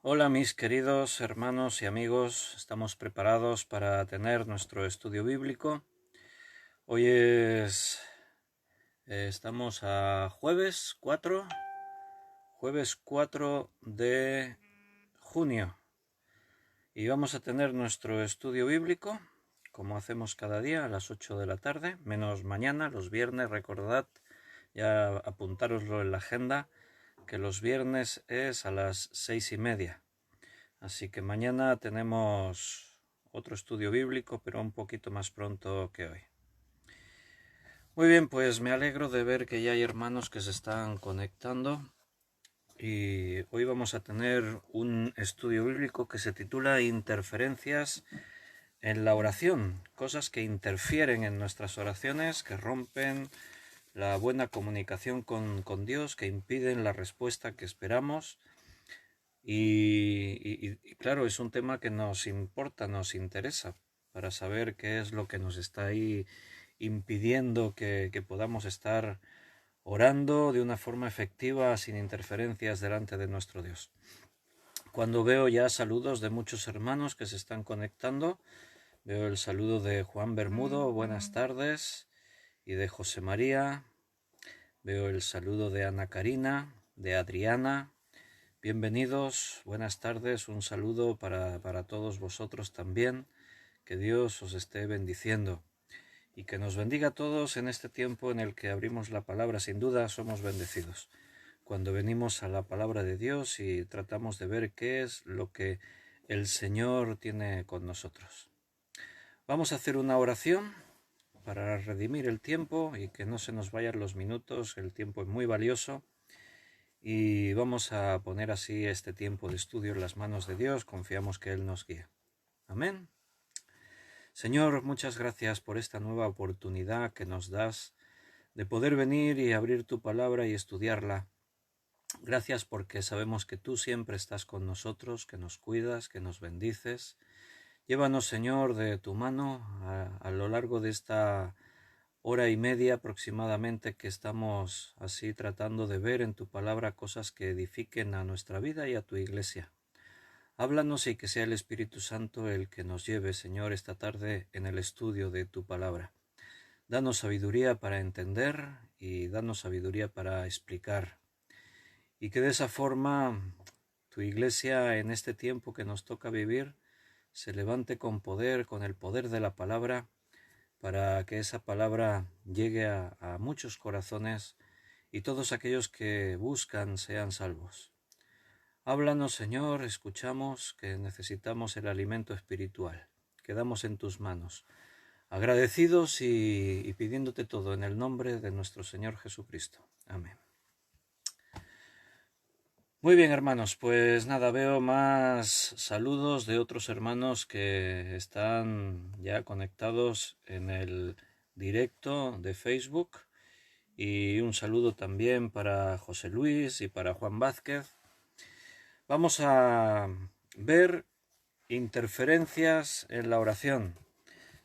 Hola mis queridos hermanos y amigos, estamos preparados para tener nuestro estudio bíblico. Hoy estamos a jueves 4 de junio y vamos a tener nuestro estudio bíblico como hacemos cada día a las 8 de la tarde, menos mañana, los viernes, recordad, ya apuntároslo en la agenda, que los viernes es a las 6:30. Así que mañana tenemos otro estudio bíblico, pero un poquito más pronto que hoy. Muy bien, pues me alegro de ver que ya hay hermanos que se están conectando y hoy vamos a tener un estudio bíblico que se titula Interferencias en la oración, cosas que interfieren en nuestras oraciones, que rompen la buena comunicación con Dios, que impiden la respuesta que esperamos. Y claro, es un tema que nos importa, nos interesa, para saber qué es lo que nos está ahí impidiendo que podamos estar orando de una forma efectiva, sin interferencias delante de nuestro Dios. Cuando veo ya saludos de muchos hermanos que se están conectando, veo el saludo de Juan Bermudo, buenas tardes, y de José María, veo el saludo de Ana Karina, de Adriana. Bienvenidos, buenas tardes, un saludo para todos vosotros también, que Dios os esté bendiciendo y que nos bendiga a todos en este tiempo en el que abrimos la palabra. Sin duda somos bendecidos cuando venimos a la palabra de Dios y tratamos de ver qué es lo que el Señor tiene con nosotros. Vamos a hacer una oración para redimir el tiempo y que no se nos vayan los minutos, el tiempo es muy valioso. Y vamos a poner así este tiempo de estudio en las manos de Dios, confiamos que Él nos guíe. Amén. Señor, muchas gracias por esta nueva oportunidad que nos das de poder venir y abrir tu palabra y estudiarla. Gracias porque sabemos que tú siempre estás con nosotros, que nos cuidas, que nos bendices. Llévanos, Señor, de tu mano a lo largo de esta hora y media aproximadamente que estamos así tratando de ver en tu palabra cosas que edifiquen a nuestra vida y a tu iglesia. Háblanos y que sea el Espíritu Santo el que nos lleve, Señor, esta tarde en el estudio de tu palabra. Danos sabiduría para entender y danos sabiduría para explicar. Y que de esa forma tu iglesia en este tiempo que nos toca vivir se levante con poder, con el poder de la palabra, para que esa palabra llegue a muchos corazones y todos aquellos que buscan sean salvos. Háblanos, Señor, escuchamos que necesitamos el alimento espiritual. Quedamos en tus manos, agradecidos y pidiéndote todo en el nombre de nuestro Señor Jesucristo. Amén. Muy bien, hermanos, pues nada, veo más saludos de otros hermanos que están ya conectados en el directo de Facebook y un saludo también para José Luis y para Juan Vázquez. Vamos a ver interferencias en la oración.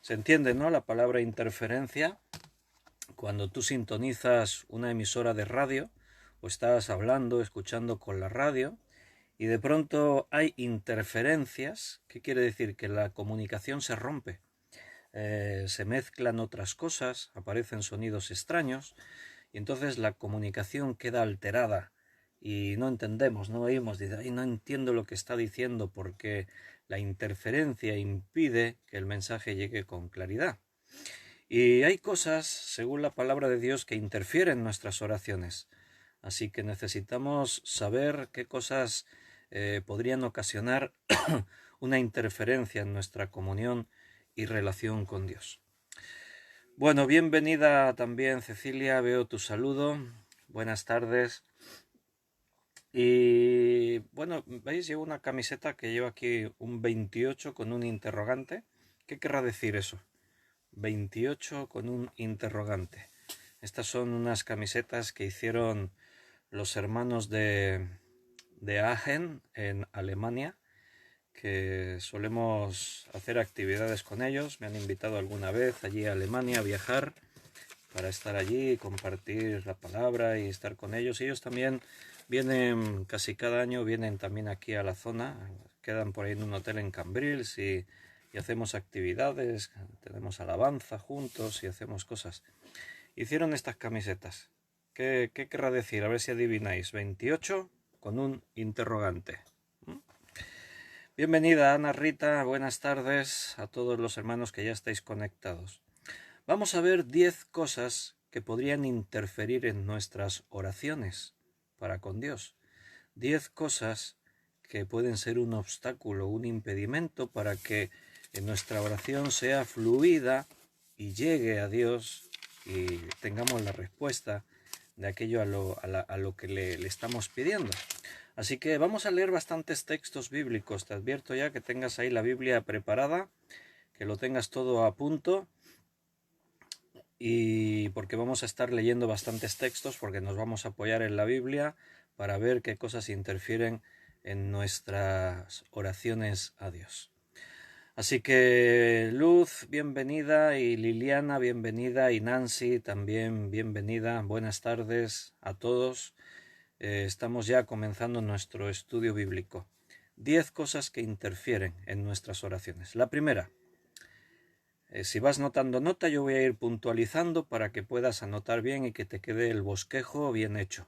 Se entiende, ¿no? La palabra interferencia. Cuando tú sintonizas una emisora de radio o estás hablando, escuchando con la radio y de pronto hay interferencias, ¿qué quiere decir? Que la comunicación se rompe. Se mezclan otras cosas, aparecen sonidos extraños y entonces la comunicación queda alterada y no entendemos, no oímos, no entiendo lo que está diciendo porque la interferencia impide que el mensaje llegue con claridad. Y hay cosas, según la palabra de Dios, que interfieren en nuestras oraciones. Así que necesitamos saber qué cosas podrían ocasionar una interferencia en nuestra comunión y relación con Dios. Bueno, bienvenida también Cecilia, veo tu saludo. Buenas tardes. Y bueno, veis, llevo una camiseta que lleva aquí un 28 con un interrogante. ¿Qué querrá decir eso? 28 con un interrogante. Estas son unas camisetas que hicieron los hermanos de Aachen en Alemania, que solemos hacer actividades con ellos. Me han invitado alguna vez allí a Alemania a viajar para estar allí, compartir la palabra y estar con ellos. Ellos también Vienen casi cada año, vienen también aquí a la zona, quedan por ahí en un hotel en Cambrils y hacemos actividades, tenemos alabanza juntos y hacemos cosas. Hicieron estas camisetas. ¿Qué querrá decir? A ver si adivináis. 28 con un interrogante. Bienvenida Ana Rita, buenas tardes a todos los hermanos que ya estáis conectados. Vamos a ver 10 cosas que podrían interferir en nuestras oraciones para con Dios. 10 cosas que pueden ser un obstáculo, un impedimento para que nuestra oración sea fluida y llegue a Dios y tengamos la respuesta de aquello a lo que le estamos pidiendo. Así que vamos a leer bastantes textos bíblicos. Te advierto ya que tengas ahí la Biblia preparada, que lo tengas todo a punto, y porque vamos a estar leyendo bastantes textos, porque nos vamos a apoyar en la Biblia para ver qué cosas interfieren en nuestras oraciones a Dios. Así que Luz, bienvenida, y Liliana, bienvenida, y Nancy también bienvenida. Buenas tardes a todos. Estamos ya comenzando nuestro estudio bíblico. 10 cosas que interfieren en nuestras oraciones. La primera, si vas notando nota, yo voy a ir puntualizando para que puedas anotar bien y que te quede el bosquejo bien hecho.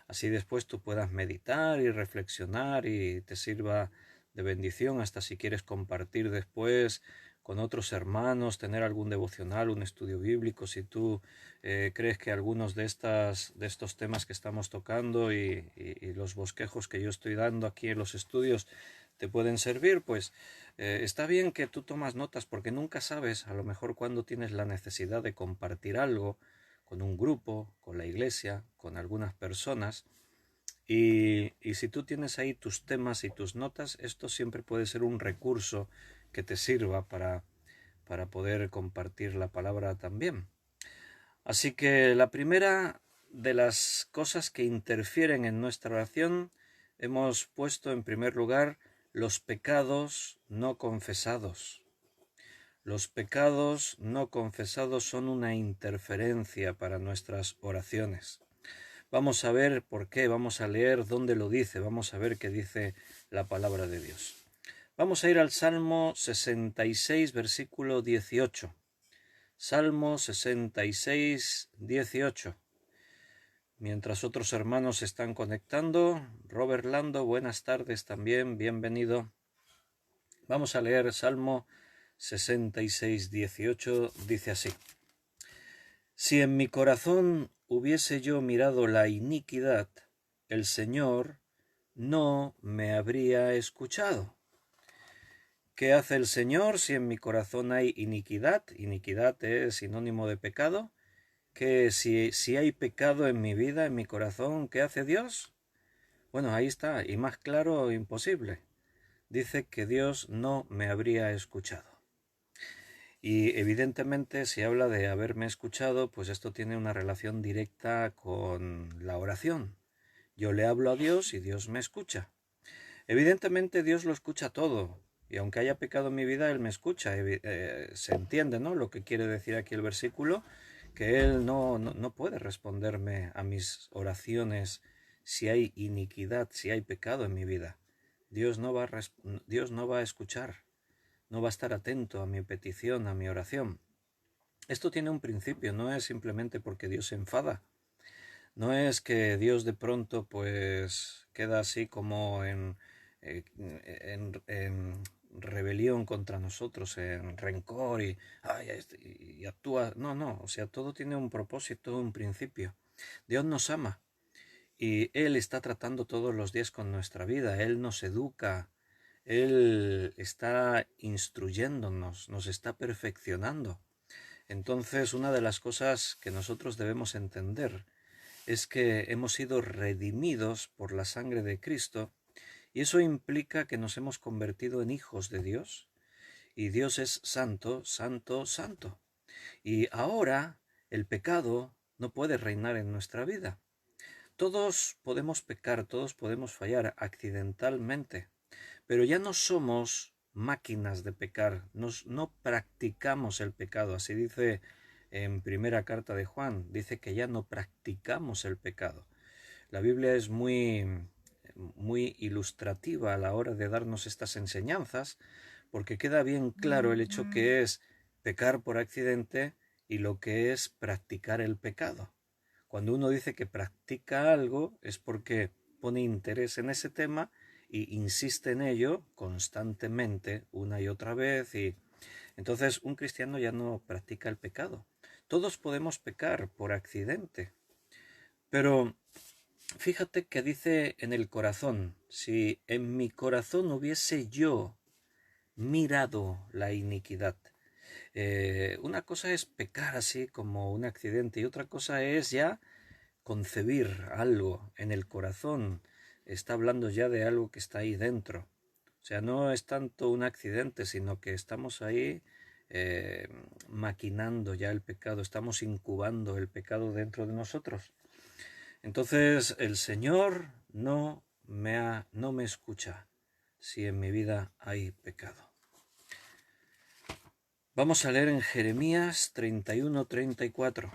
Así después tú puedas meditar y reflexionar y te sirva de bendición, hasta si quieres compartir después con otros hermanos, tener algún devocional, un estudio bíblico. Si tú crees que algunos de estos temas que estamos tocando y los bosquejos que yo estoy dando aquí en los estudios te pueden servir, pues está bien que tú tomas notas, porque nunca sabes a lo mejor cuándo tienes la necesidad de compartir algo con un grupo, con la iglesia, con algunas personas. Y si tú tienes ahí tus temas y tus notas, esto siempre puede ser un recurso que te sirva para poder compartir la palabra también. Así que la primera de las cosas que interfieren en nuestra oración, hemos puesto en primer lugar los pecados no confesados. Los pecados no confesados son una interferencia para nuestras oraciones. Vamos a ver por qué, vamos a leer dónde lo dice, vamos a ver qué dice la palabra de Dios. Vamos a ir al Salmo 66, versículo 18. Salmo 66, 18. Mientras otros hermanos se están conectando, Robert Lando, buenas tardes también, bienvenido. Vamos a leer Salmo 66, 18, dice así. Si en mi corazón hubiese yo mirado la iniquidad, el Señor no me habría escuchado. ¿Qué hace el Señor si en mi corazón hay iniquidad? Iniquidad es sinónimo de pecado. Que si hay pecado en mi vida, en mi corazón, ¿qué hace Dios? Bueno, ahí está, y más claro, imposible. Dice que Dios no me habría escuchado. Y evidentemente, si habla de haberme escuchado, pues esto tiene una relación directa con la oración. Yo le hablo a Dios y Dios me escucha. Evidentemente Dios lo escucha todo, y aunque haya pecado en mi vida, Él me escucha. Se entiende, ¿no?, lo que quiere decir aquí el versículo, que Él no puede responderme a mis oraciones si hay iniquidad, si hay pecado en mi vida. Dios no va a escuchar, no va a estar atento a mi petición, a mi oración. Esto tiene un principio, no es simplemente porque Dios se enfada. No es que Dios de pronto pues queda así como en rebelión contra nosotros, en rencor y actúa. No, o sea, todo tiene un propósito, un principio. Dios nos ama y Él está tratando todos los días con nuestra vida. Él nos educa, Él está instruyéndonos, nos está perfeccionando. Entonces, una de las cosas que nosotros debemos entender es que hemos sido redimidos por la sangre de Cristo, y eso implica que nos hemos convertido en hijos de Dios, y Dios es santo, santo, santo. Y ahora el pecado no puede reinar en nuestra vida. Todos podemos pecar, todos podemos fallar accidentalmente, pero ya no somos máquinas de pecar, no practicamos el pecado. Así dice en primera carta de Juan, dice que ya no practicamos el pecado. La Biblia es muy ilustrativa a la hora de darnos estas enseñanzas, porque queda bien claro el hecho que es pecar por accidente y lo que es practicar el pecado. Cuando uno dice que practica algo es porque pone interés en ese tema y insiste en ello constantemente una y otra vez, y entonces un cristiano ya no practica el pecado. Todos podemos pecar por accidente, pero fíjate que dice en el corazón: si en mi corazón hubiese yo mirado la iniquidad. Una cosa es pecar así como un accidente y otra cosa es ya concebir algo en el corazón. Está hablando ya de algo que está ahí dentro. O sea, no es tanto un accidente, sino que estamos ahí eh, maquinando ya el pecado, estamos incubando el pecado dentro de nosotros. Entonces el Señor no me escucha si en mi vida hay pecado. Vamos a leer en Jeremías 31-34.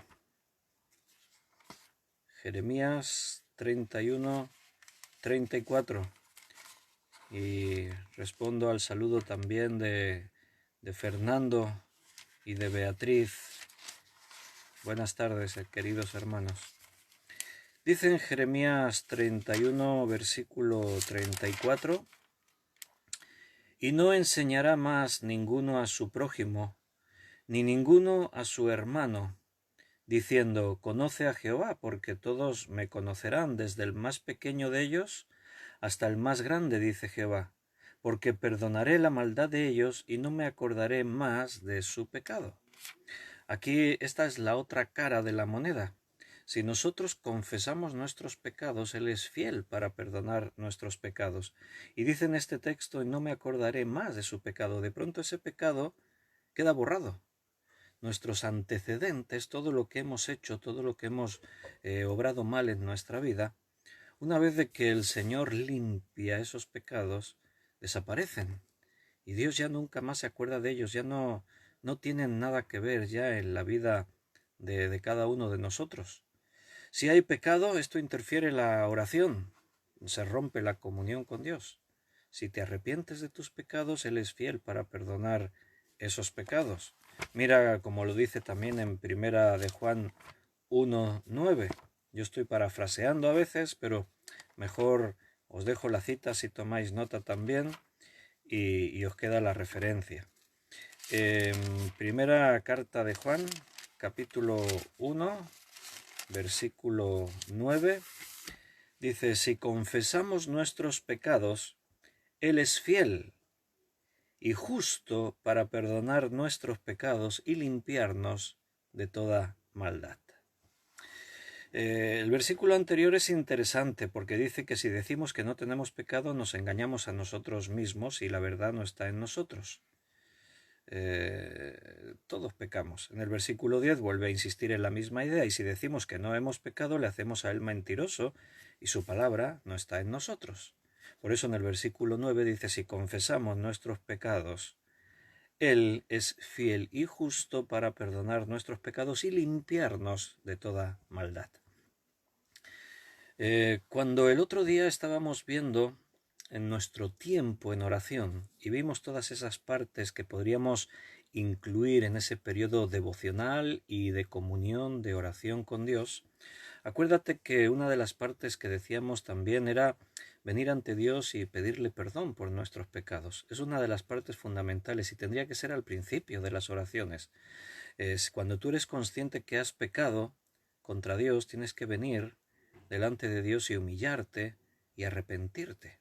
Jeremías 31-34. Y respondo al saludo también de Fernando y de Beatriz. Buenas tardes, queridos hermanos. Dice en Jeremías 31, versículo 34: y no enseñará más ninguno a su prójimo, ni ninguno a su hermano, diciendo: conoce a Jehová, porque todos me conocerán, desde el más pequeño de ellos hasta el más grande, dice Jehová, porque perdonaré la maldad de ellos y no me acordaré más de su pecado. Aquí esta es la otra cara de la moneda. Si nosotros confesamos nuestros pecados, Él es fiel para perdonar nuestros pecados. Y dice en este texto: y no me acordaré más de su pecado. De pronto ese pecado queda borrado. Nuestros antecedentes, todo lo que hemos hecho, todo lo que hemos obrado mal en nuestra vida, una vez de que el Señor limpia esos pecados, desaparecen. Y Dios ya nunca más se acuerda de ellos, ya no tienen nada que ver ya en la vida de cada uno de nosotros. Si hay pecado, esto interfiere la oración, se rompe la comunión con Dios. Si te arrepientes de tus pecados, Él es fiel para perdonar esos pecados. Mira como lo dice también en Primera de Juan 1:9. Yo estoy parafraseando a veces, pero mejor os dejo la cita si tomáis nota también y os queda la referencia. Primera carta de Juan, capítulo 1, versículo 9, dice: si confesamos nuestros pecados, Él es fiel y justo para perdonar nuestros pecados y limpiarnos de toda maldad. El versículo anterior es interesante porque dice que si decimos que no tenemos pecado, nos engañamos a nosotros mismos y la verdad no está en nosotros. Todos pecamos. En el versículo 10 vuelve a insistir en la misma idea: y si decimos que no hemos pecado, le hacemos a Él mentiroso y su palabra no está en nosotros. Por eso en el versículo 9 dice: si confesamos nuestros pecados, Él es fiel y justo para perdonar nuestros pecados y limpiarnos de toda maldad. Cuando el otro día estábamos viendo en nuestro tiempo en oración y vimos todas esas partes que podríamos incluir en ese periodo devocional y de comunión, de oración con Dios, acuérdate que una de las partes que decíamos también era venir ante Dios y pedirle perdón por nuestros pecados. Es una de las partes fundamentales y tendría que ser al principio de las oraciones. Es cuando tú eres consciente que has pecado contra Dios, tienes que venir delante de Dios y humillarte y arrepentirte.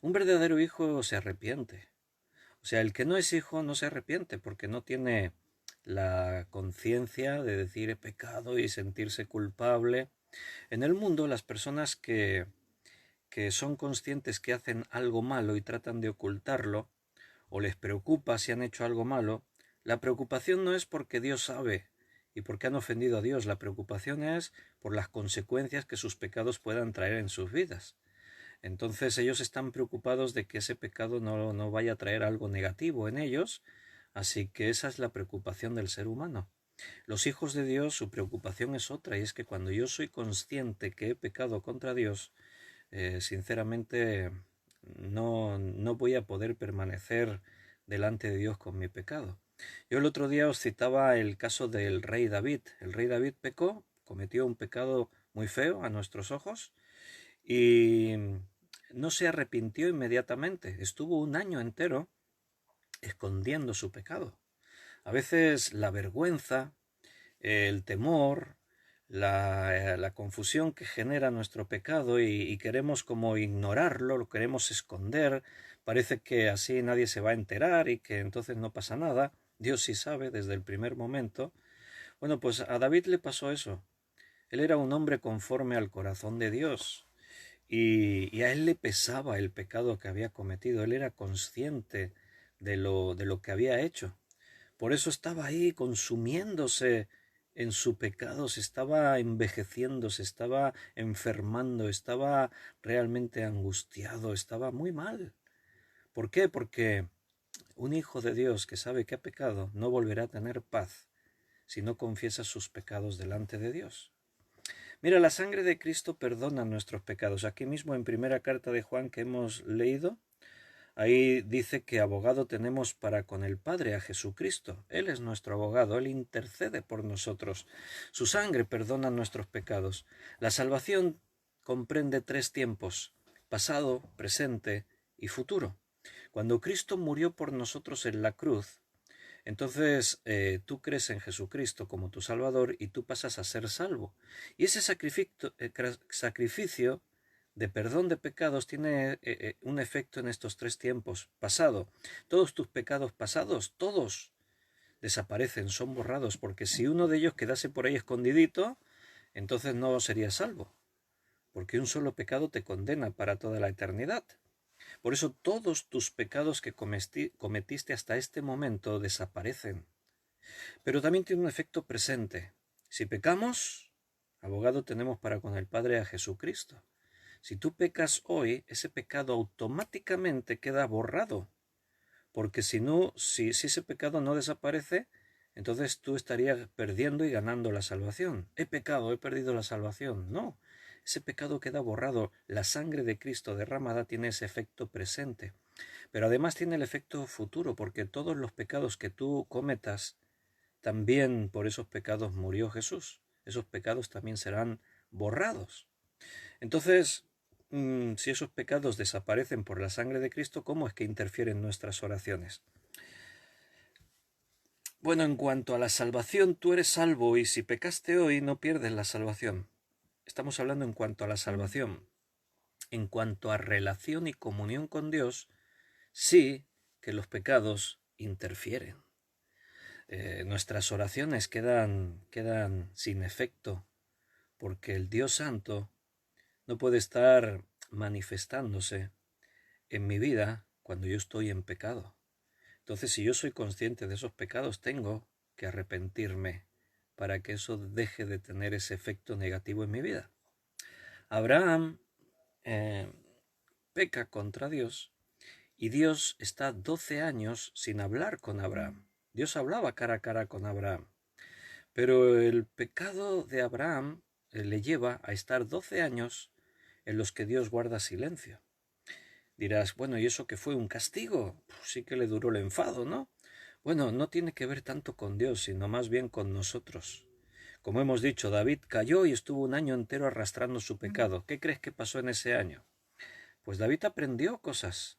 Un verdadero hijo se arrepiente. O sea, el que no es hijo no se arrepiente porque no tiene la conciencia de decir he pecado y sentirse culpable. En el mundo, las personas que son conscientes que hacen algo malo y tratan de ocultarlo, o les preocupa si han hecho algo malo, la preocupación no es porque Dios sabe y porque han ofendido a Dios, la preocupación es por las consecuencias que sus pecados puedan traer en sus vidas. Entonces ellos están preocupados de que ese pecado no vaya a traer algo negativo en ellos, así que esa es la preocupación del ser humano. Los hijos de Dios, su preocupación es otra, y es que cuando yo soy consciente que he pecado contra Dios, sinceramente no voy a poder permanecer delante de Dios con mi pecado. Yo el otro día os citaba el caso del rey David. El rey David pecó, cometió un pecado muy feo a nuestros ojos y no se arrepintió inmediatamente. Estuvo un año entero escondiendo su pecado. A veces la vergüenza, el temor, la confusión que genera nuestro pecado y queremos como ignorarlo, lo queremos esconder, parece que así nadie se va a enterar y que entonces no pasa nada. Dios sí sabe desde el primer momento. Bueno, pues a David le pasó eso. Él era un hombre conforme al corazón de Dios y a él le pesaba el pecado que había cometido. Él era consciente de lo que había hecho. Por eso estaba ahí consumiéndose en su pecado, se estaba envejeciendo, se estaba enfermando, estaba realmente angustiado, estaba muy mal. ¿Por qué? Porque un hijo de Dios que sabe que ha pecado no volverá a tener paz si no confiesa sus pecados delante de Dios. Mira, la sangre de Cristo perdona nuestros pecados. Aquí mismo en primera carta de Juan que hemos leído, ahí dice que abogado tenemos para con el Padre a Jesucristo. Él es nuestro abogado, Él intercede por nosotros. Su sangre perdona nuestros pecados. La salvación comprende 3 tiempos: pasado, presente y futuro. Cuando Cristo murió por nosotros en la cruz, entonces tú crees en Jesucristo como tu Salvador y tú pasas a ser salvo. Y ese sacrificio de perdón de pecados tiene un efecto en estos 3 tiempos. Pasado, todos tus pecados pasados, todos desaparecen, son borrados, porque si uno de ellos quedase por ahí escondidito, entonces no serías salvo, porque un solo pecado te condena para toda la eternidad. Por eso todos tus pecados que cometiste hasta este momento desaparecen. Pero también tiene un efecto presente. Si pecamos, abogado tenemos para con el Padre a Jesucristo. Si tú pecas hoy, ese pecado automáticamente queda borrado. Porque si ese pecado no desaparece, entonces tú estarías perdiendo y ganando la salvación. He pecado, he perdido la salvación. No, ese pecado queda borrado. La sangre de Cristo derramada tiene ese efecto presente. Pero además tiene el efecto futuro, porque todos los pecados que tú cometas, también por esos pecados murió Jesús. Esos pecados también serán borrados. Entonces, si esos pecados desaparecen por la sangre de Cristo, ¿cómo es que interfieren nuestras oraciones? Bueno, en cuanto a la salvación, tú eres salvo y si pecaste hoy no pierdes la salvación. Estamos hablando en cuanto a la salvación. En cuanto a relación y comunión con Dios, sí que los pecados interfieren. Nuestras oraciones quedan sin efecto porque el Dios Santo no puede estar manifestándose en mi vida cuando yo estoy en pecado. Entonces, si yo soy consciente de esos pecados, tengo que arrepentirme para que eso deje de tener ese efecto negativo en mi vida. Abraham peca contra Dios y Dios está 12 años sin hablar con Abraham. Dios hablaba cara a cara con Abraham, pero el pecado de Abraham le lleva a estar 12 años en los que Dios guarda silencio. Dirás, bueno, ¿y eso que fue un castigo? Pues sí que le duró el enfado, ¿no? Bueno, no tiene que ver tanto con Dios, sino más bien con nosotros. Como hemos dicho, David cayó y estuvo un año entero arrastrando su pecado. ¿Qué crees que pasó en ese año? Pues David aprendió cosas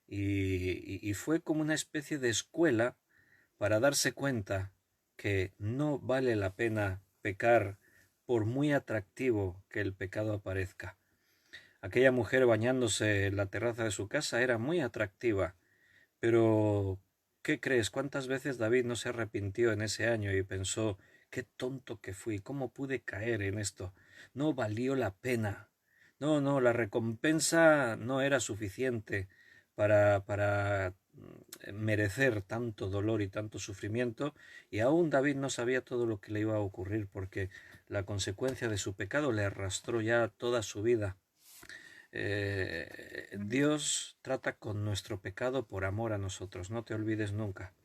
y fue como una especie de escuela para darse cuenta que no vale la pena pecar por muy atractivo que el pecado aparezca. Aquella mujer bañándose en la terraza de su casa era muy atractiva, pero ¿qué crees? ¿Cuántas veces David no se arrepintió en ese año y pensó, qué tonto que fui, cómo pude caer en esto? No valió la pena. No, la recompensa no era suficiente para merecer tanto dolor y tanto sufrimiento, y aún David no sabía todo lo que le iba a ocurrir porque la consecuencia de su pecado le arrastró ya toda su vida. Dios trata con nuestro pecado por amor a nosotros, no te olvides nunca.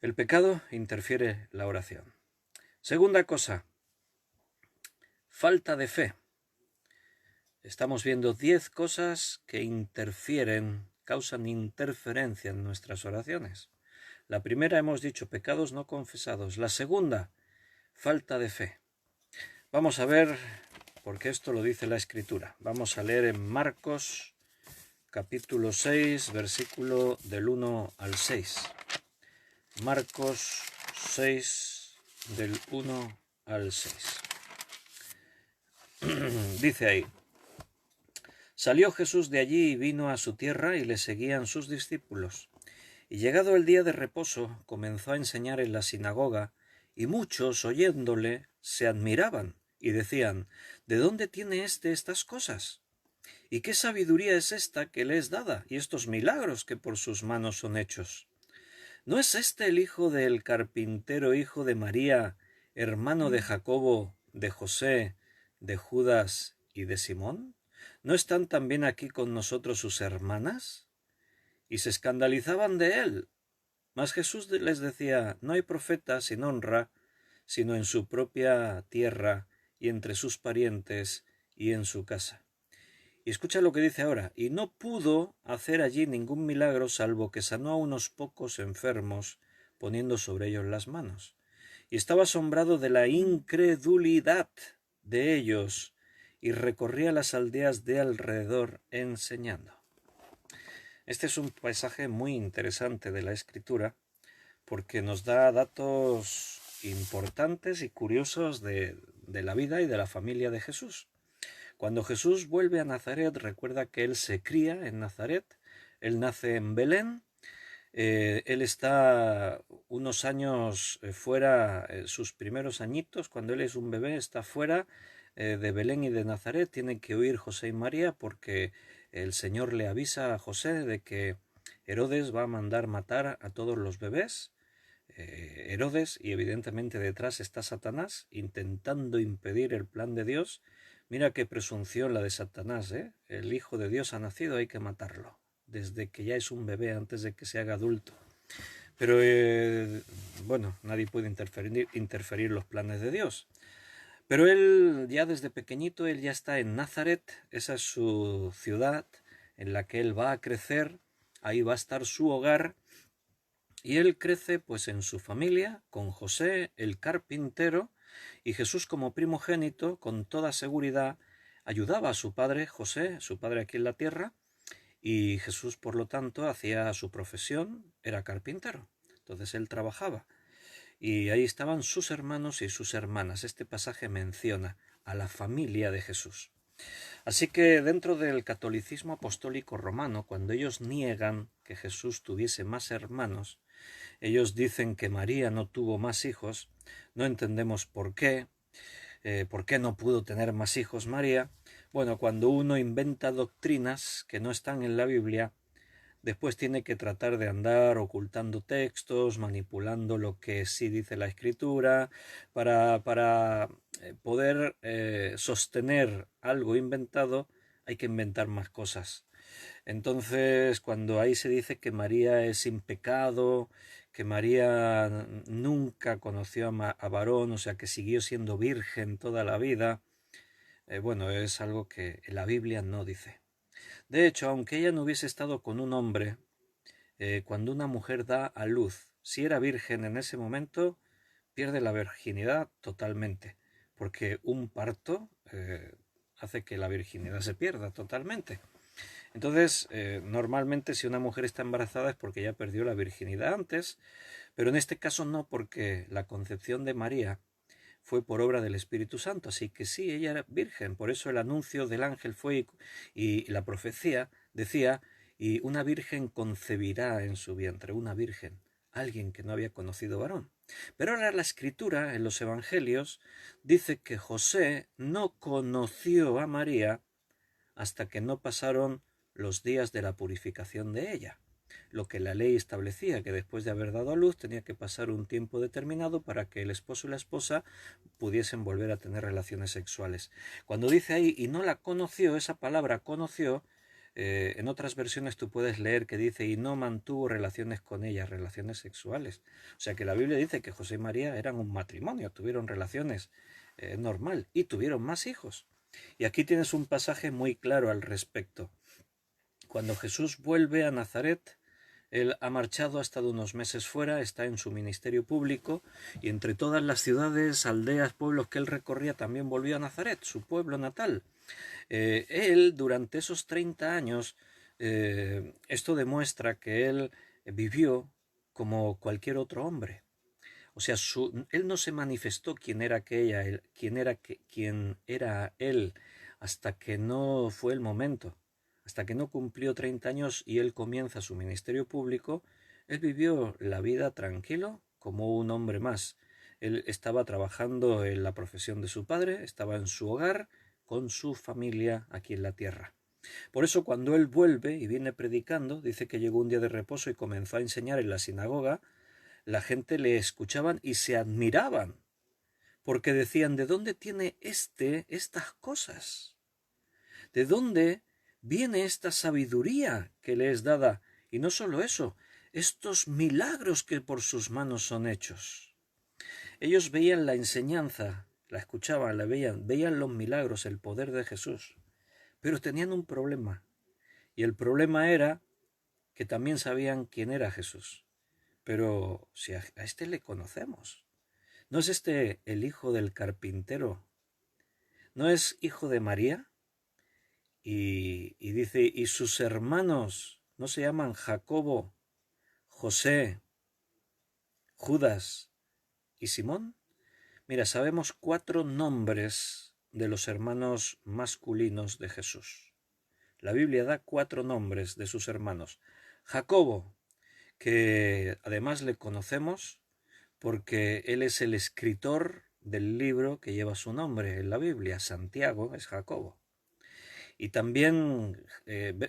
El pecado interfiere la oración. Segunda cosa, falta de fe. Estamos viendo 10 cosas que causan interferencia en nuestras oraciones. La primera hemos dicho pecados no confesados. La segunda, falta de fe. Vamos a ver, porque esto lo dice la Escritura. Vamos a leer en Marcos capítulo 6, versículo del 1 al 6. Marcos 6, del 1 al 6. Dice ahí: Salió Jesús de allí y vino a su tierra, y le seguían sus discípulos. Y llegado el día de reposo, comenzó a enseñar en la sinagoga, y muchos, oyéndole, se admiraban, y decían: ¿De dónde tiene éste estas cosas? ¿Y qué sabiduría es esta que le es dada, y estos milagros que por sus manos son hechos? ¿No es este el hijo del carpintero, hijo de María, hermano de Jacobo, de José, de Judas y de Simón? ¿No están también aquí con nosotros sus hermanas? Y se escandalizaban de él. Mas Jesús les decía: no hay profeta sin honra, sino en su propia tierra y entre sus parientes y en su casa. Y escucha lo que dice ahora: y no pudo hacer allí ningún milagro, salvo que sanó a unos pocos enfermos, poniendo sobre ellos las manos. Y estaba asombrado de la incredulidad de ellos, y recorría las aldeas de alrededor enseñando. Este es un pasaje muy interesante de la Escritura, porque nos da datos importantes y curiosos de la vida y de la familia de Jesús. Cuando Jesús vuelve a Nazaret, recuerda que él se cría en Nazaret, él nace en Belén, él está unos años fuera, sus primeros añitos, cuando él es un bebé, está fuera de Belén y de Nazaret, tiene que huir José y María porque el Señor le avisa a José de que Herodes va a mandar matar a todos los bebés. Herodes, y evidentemente detrás está Satanás intentando impedir el plan de Dios. Mira qué presunción la de Satanás, ¿eh? El Hijo de Dios ha nacido, hay que matarlo, desde que ya es un bebé, antes de que se haga adulto. Pero bueno, nadie puede interferir los planes de Dios. Pero él ya desde pequeñito, él ya está en Nazaret, esa es su ciudad en la que él va a crecer, ahí va a estar su hogar. Y él crece pues en su familia, con José, el carpintero, y Jesús como primogénito, con toda seguridad, ayudaba a su padre José, su padre aquí en la tierra, y Jesús por lo tanto hacía su profesión, era carpintero. Entonces él trabajaba. Y ahí estaban sus hermanos y sus hermanas. Este pasaje menciona a la familia de Jesús. Así que dentro del catolicismo apostólico romano, cuando ellos niegan que Jesús tuviese más hermanos, ellos dicen que María no tuvo más hijos, no entendemos por qué no pudo tener más hijos María. Bueno, cuando uno inventa doctrinas que no están en la Biblia, después tiene que tratar de andar ocultando textos, manipulando lo que sí dice la Escritura, para poder sostener algo inventado, hay que inventar más cosas. Entonces, cuando ahí se dice que María es sin pecado, que María nunca conoció a varón, o sea que siguió siendo virgen toda la vida, bueno, es algo que la Biblia no dice. De hecho, aunque ella no hubiese estado con un hombre, cuando una mujer da a luz, si era virgen en ese momento, pierde la virginidad totalmente, porque un parto hace que la virginidad se pierda totalmente. Entonces, normalmente si una mujer está embarazada es porque ya perdió la virginidad antes, pero en este caso no, porque la concepción de María fue por obra del Espíritu Santo, así que sí, ella era virgen. Por eso el anuncio del ángel fue y la profecía decía: y una virgen concebirá en su vientre, una virgen, alguien que no había conocido varón. Pero ahora la Escritura en los Evangelios dice que José no conoció a María hasta que no pasaron los días de la purificación de ella, lo que la ley establecía, que después de haber dado a luz tenía que pasar un tiempo determinado para que el esposo y la esposa pudiesen volver a tener relaciones sexuales. Cuando dice ahí y no la conoció, esa palabra conoció En otras versiones tú puedes leer que dice, y no mantuvo relaciones con ella, relaciones sexuales. O sea que la Biblia dice que José y María eran un matrimonio, tuvieron relaciones normal y tuvieron más hijos. Y aquí tienes un pasaje muy claro al respecto. Cuando Jesús vuelve a Nazaret, él ha marchado, ha estado unos meses fuera, está en su ministerio público y entre todas las ciudades, aldeas, pueblos que él recorría también volvió a Nazaret, su pueblo natal. Él durante esos 30 años, esto demuestra que él vivió como cualquier otro hombre. O sea, él no se manifestó quién era quién era él hasta que no fue el momento, hasta que no cumplió 30 años y él comienza su ministerio público. Él vivió la vida tranquilo como un hombre más. Él estaba trabajando en la profesión de su padre, estaba en su hogar con su familia aquí en la tierra. Por eso cuando él vuelve y viene predicando, dice que llegó un día de reposo y comenzó a enseñar en la sinagoga. La gente le escuchaban y se admiraban, porque decían, ¿de dónde tiene estas cosas? ¿De dónde viene esta sabiduría que le es dada? Y no solo eso, estos milagros que por sus manos son hechos. Ellos veían la enseñanza, la escuchaban, la veían los milagros, el poder de Jesús, pero tenían un problema. Y el problema era que también sabían quién era Jesús. Pero si a este le conocemos, ¿no es este el hijo del carpintero? ¿No es hijo de María? Y dice, ¿y sus hermanos no se llaman Jacobo, José, Judas y Simón? Mira, sabemos 4 nombres de los hermanos masculinos de Jesús. La Biblia da 4 nombres de sus hermanos. Jacobo, que además le conocemos porque él es el escritor del libro que lleva su nombre en la Biblia. Santiago es Jacobo. Y también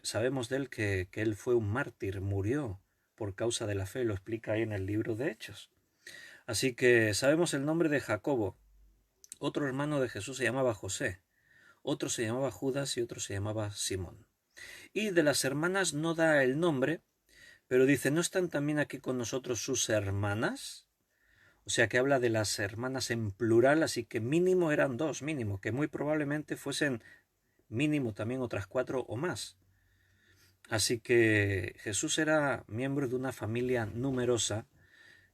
sabemos de él que él fue un mártir, murió por causa de la fe, lo explica ahí en el libro de Hechos. Así que sabemos el nombre de Jacobo. Otro hermano de Jesús se llamaba José, otro se llamaba Judas y otro se llamaba Simón. Y de las hermanas no da el nombre, pero dice, ¿no están también aquí con nosotros sus hermanas? O sea que habla de las hermanas en plural, así que mínimo eran 2, mínimo, que muy probablemente fuesen mínimo también otras 4 o más. Así que Jesús era miembro de una familia numerosa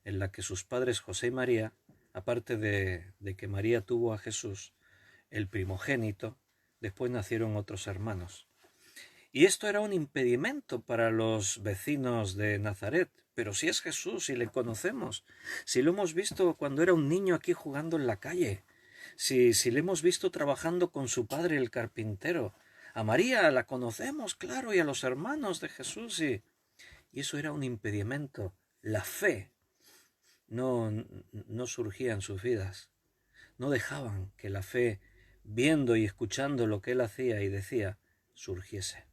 en la que sus padres José y María, aparte de que María tuvo a Jesús, el primogénito, después nacieron otros hermanos. Y esto era un impedimento para los vecinos de Nazaret. Pero si es Jesús y le conocemos, si lo hemos visto cuando era un niño aquí jugando en la calle, si le hemos visto trabajando con su padre el carpintero, a María la conocemos, claro, y a los hermanos de Jesús, y eso era un impedimento. La fe no surgía en sus vidas, no dejaban que la fe, viendo y escuchando lo que él hacía y decía, surgiese.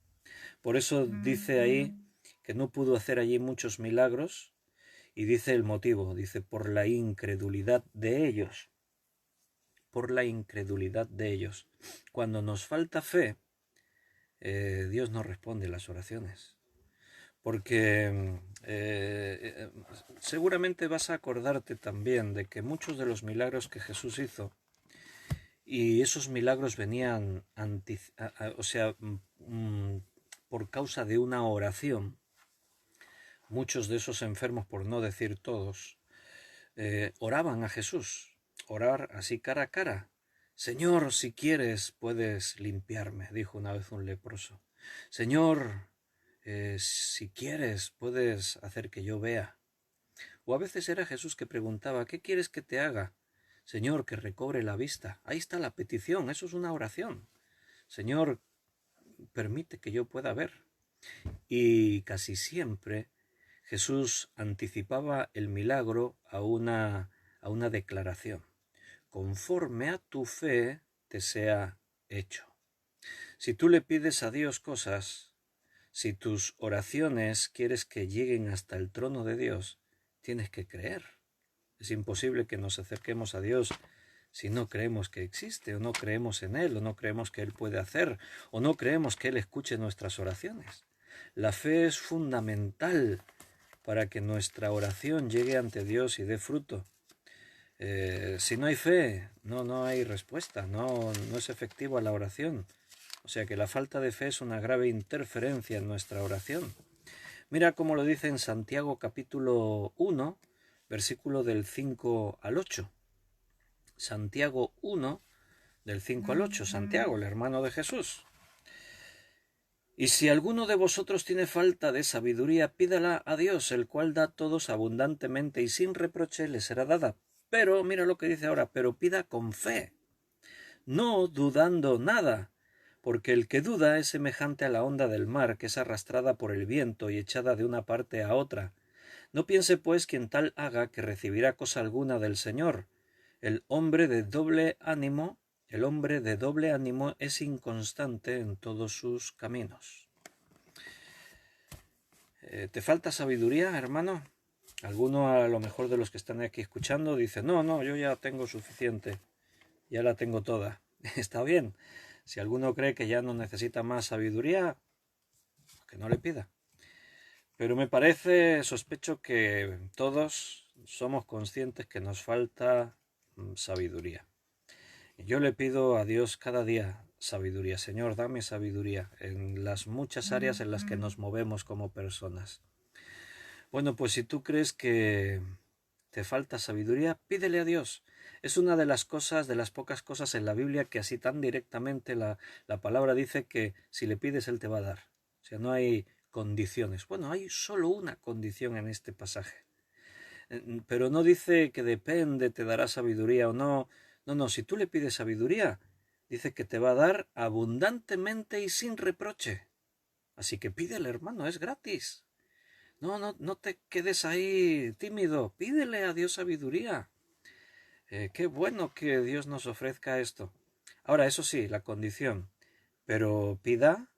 Por eso dice ahí que no pudo hacer allí muchos milagros y dice el motivo, dice por la incredulidad de ellos. Por la incredulidad de ellos. Cuando nos falta fe, Dios no responde las oraciones. Porque seguramente vas a acordarte también de que muchos de los milagros que Jesús hizo, y esos milagros venían por causa de una oración. Muchos de esos enfermos, por no decir todos, oraban a Jesús. Orar así cara a cara. Señor, si quieres, puedes limpiarme, dijo una vez un leproso. Señor, si quieres, puedes hacer que yo vea. O a veces era Jesús que preguntaba, ¿qué quieres que te haga? Señor, que recobre la vista. Ahí está la petición, eso es una oración. Señor, permite que yo pueda ver. Y casi siempre Jesús anticipaba el milagro a una declaración. Conforme a tu fe te sea hecho. Si tú le pides a Dios cosas, si tus oraciones quieres que lleguen hasta el trono de Dios, tienes que creer. Es imposible que nos acerquemos a Dios si no creemos que existe, o no creemos en Él, o no creemos que Él puede hacer, o no creemos que Él escuche nuestras oraciones. La fe es fundamental para que nuestra oración llegue ante Dios y dé fruto. Si no hay fe, no hay respuesta, no es efectiva la oración. O sea que la falta de fe es una grave interferencia en nuestra oración. Mira cómo lo dice en Santiago capítulo 1, versículo del 5 al 8. Santiago 1, del 5 al 8. Santiago, el hermano de Jesús. Y si alguno de vosotros tiene falta de sabiduría, pídala a Dios, el cual da a todos abundantemente y sin reproche le será dada. Pero, mira lo que dice ahora, pero pida con fe, no dudando nada, porque el que duda es semejante a la onda del mar, que es arrastrada por el viento y echada de una parte a otra. No piense, pues, quien tal haga que recibirá cosa alguna del Señor. El hombre de doble ánimo es inconstante en todos sus caminos. ¿Te falta sabiduría, hermano? Alguno a lo mejor de los que están aquí escuchando dice, no, yo ya tengo suficiente, ya la tengo toda. Está bien. Si alguno cree que ya no necesita más sabiduría, que no le pida. Pero me parece, sospecho que todos somos conscientes que nos falta sabiduría. Yo le pido a Dios cada día sabiduría. Señor, dame sabiduría en las muchas áreas en las que nos movemos como personas. Bueno, pues si tú crees que te falta sabiduría, pídele a Dios. Es una de las cosas, de las pocas cosas en la Biblia que así tan directamente la palabra dice que si le pides Él te va a dar. O sea, no hay condiciones. Bueno, hay solo una condición en este pasaje. Pero no dice que depende, te dará sabiduría o no. No, si tú le pides sabiduría, dice que te va a dar abundantemente y sin reproche. Así que pídele, hermano, es gratis. No te quedes ahí tímido, pídele a Dios sabiduría. Qué bueno que Dios nos ofrezca esto. Ahora, eso sí, la condición, pero pida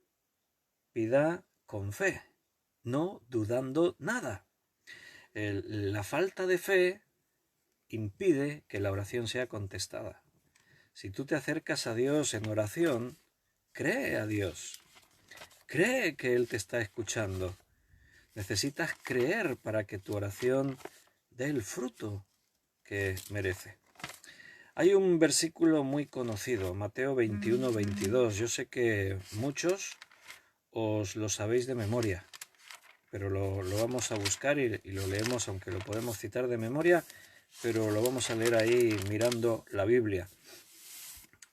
con fe, no dudando nada. La falta de fe impide que la oración sea contestada. Si tú te acercas a Dios en oración, cree a Dios, cree que Él te está escuchando. Necesitas creer para que tu oración dé el fruto que merece. Hay un versículo muy conocido, Mateo 21, 22. Yo sé que muchos os lo sabéis de memoria, pero lo vamos a buscar y lo leemos, aunque lo podemos citar de memoria, pero lo vamos a leer ahí mirando la Biblia.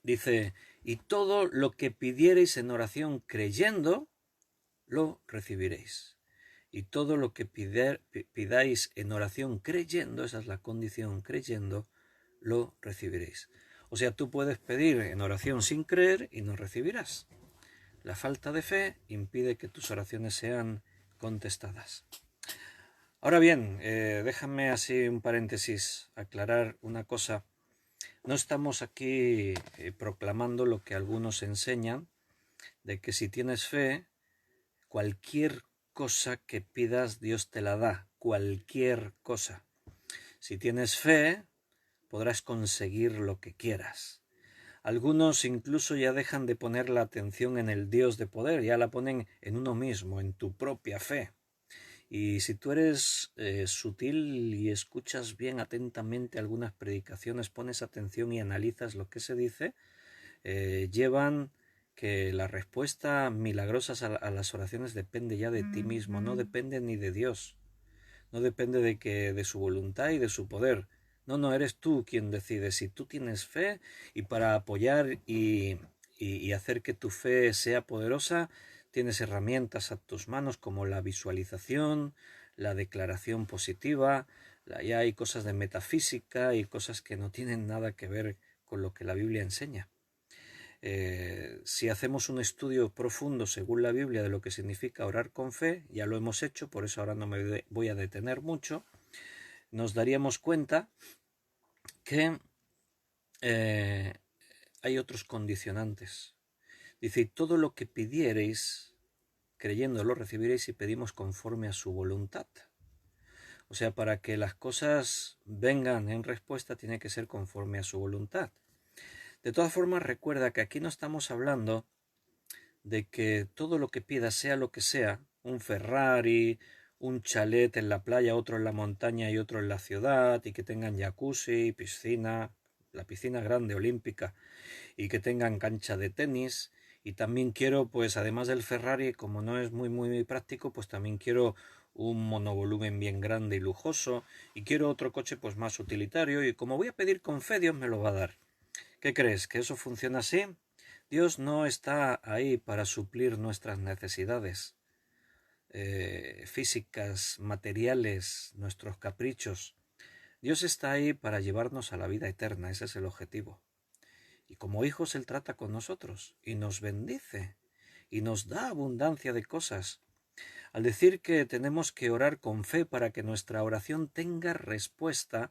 Dice, y todo lo que pidiereis en oración creyendo, lo recibiréis. Y todo lo que pidáis en oración creyendo, esa es la condición, creyendo, lo recibiréis. O sea, tú puedes pedir en oración sin creer y no recibirás. La falta de fe impide que tus oraciones sean contestadas. Ahora bien, déjame así un paréntesis, aclarar una cosa. No estamos aquí proclamando lo que algunos enseñan, de que si tienes fe, cualquier cosa que pidas Dios te la da, cualquier cosa. Si tienes fe, podrás conseguir lo que quieras. Algunos incluso ya dejan de poner la atención en el Dios de poder, ya la ponen en uno mismo, en tu propia fe. Y si tú eres sutil y escuchas bien atentamente algunas predicaciones, pones atención y analizas lo que se dice, llevan que la respuesta milagrosa a las oraciones depende ya de ti mismo, no depende ni de Dios, no depende de su voluntad y de su poder. No, eres tú quien decide. Si tú tienes fe y para apoyar y hacer que tu fe sea poderosa, tienes herramientas a tus manos como la visualización, la declaración positiva, ya hay cosas de metafísica y cosas que no tienen nada que ver con lo que la Biblia enseña. Si hacemos un estudio profundo según la Biblia de lo que significa orar con fe, ya lo hemos hecho, por eso ahora no me voy a detener mucho, nos daríamos cuenta que hay otros condicionantes. Dice, y todo lo que pidiereis, creyendo lo recibiréis y pedimos conforme a su voluntad. O sea, para que las cosas vengan en respuesta tiene que ser conforme a su voluntad. De todas formas, recuerda que aquí no estamos hablando de que todo lo que pidas, sea lo que sea, un Ferrari, un chalet en la playa, otro en la montaña y otro en la ciudad, y que tengan jacuzzi, piscina, la piscina grande olímpica, y que tengan cancha de tenis. Y también quiero, pues además del Ferrari, como no es muy práctico, pues también quiero un monovolumen bien grande y lujoso, y quiero otro coche pues más utilitario, y como voy a pedir con fe, Dios me lo va a dar. ¿Qué crees? ¿Que eso funciona así? Dios no está ahí para suplir nuestras necesidades físicas, materiales, nuestros caprichos. Dios está ahí para llevarnos a la vida eterna, ese es el objetivo. Y como hijos Él trata con nosotros y nos bendice y nos da abundancia de cosas. Al decir que tenemos que orar con fe para que nuestra oración tenga respuesta,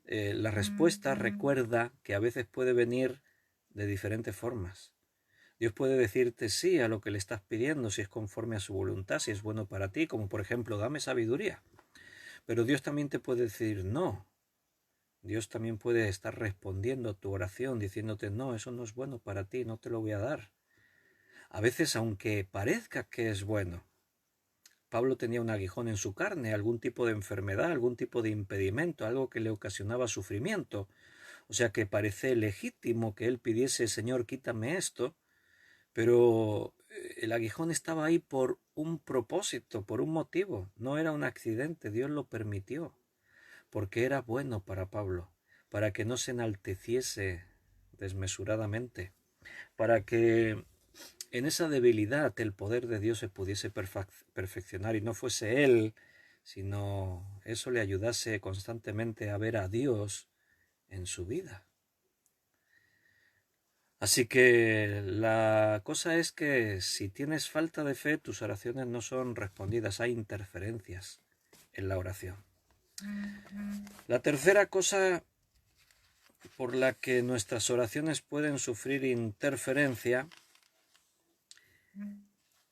la respuesta recuerda que a veces puede venir de diferentes formas. Dios puede decirte sí a lo que le estás pidiendo, si es conforme a su voluntad, si es bueno para ti, como por ejemplo, dame sabiduría. Pero Dios también te puede decir no. Dios también puede estar respondiendo a tu oración, diciéndote no, eso no es bueno para ti, no te lo voy a dar. A veces, aunque parezca que es bueno, Pablo tenía un aguijón en su carne, algún tipo de enfermedad, algún tipo de impedimento, algo que le ocasionaba sufrimiento. O sea que parece legítimo que él pidiese, Señor, quítame esto, pero el aguijón estaba ahí por un propósito, por un motivo. No era un accidente, Dios lo permitió, porque era bueno para Pablo, para que no se enalteciese desmesuradamente, para que en esa debilidad el poder de Dios se pudiese perfeccionar y no fuese él, sino eso le ayudase constantemente a ver a Dios en su vida. Así que la cosa es que si tienes falta de fe, tus oraciones no son respondidas, hay interferencias en la oración. La tercera cosa por la que nuestras oraciones pueden sufrir interferencia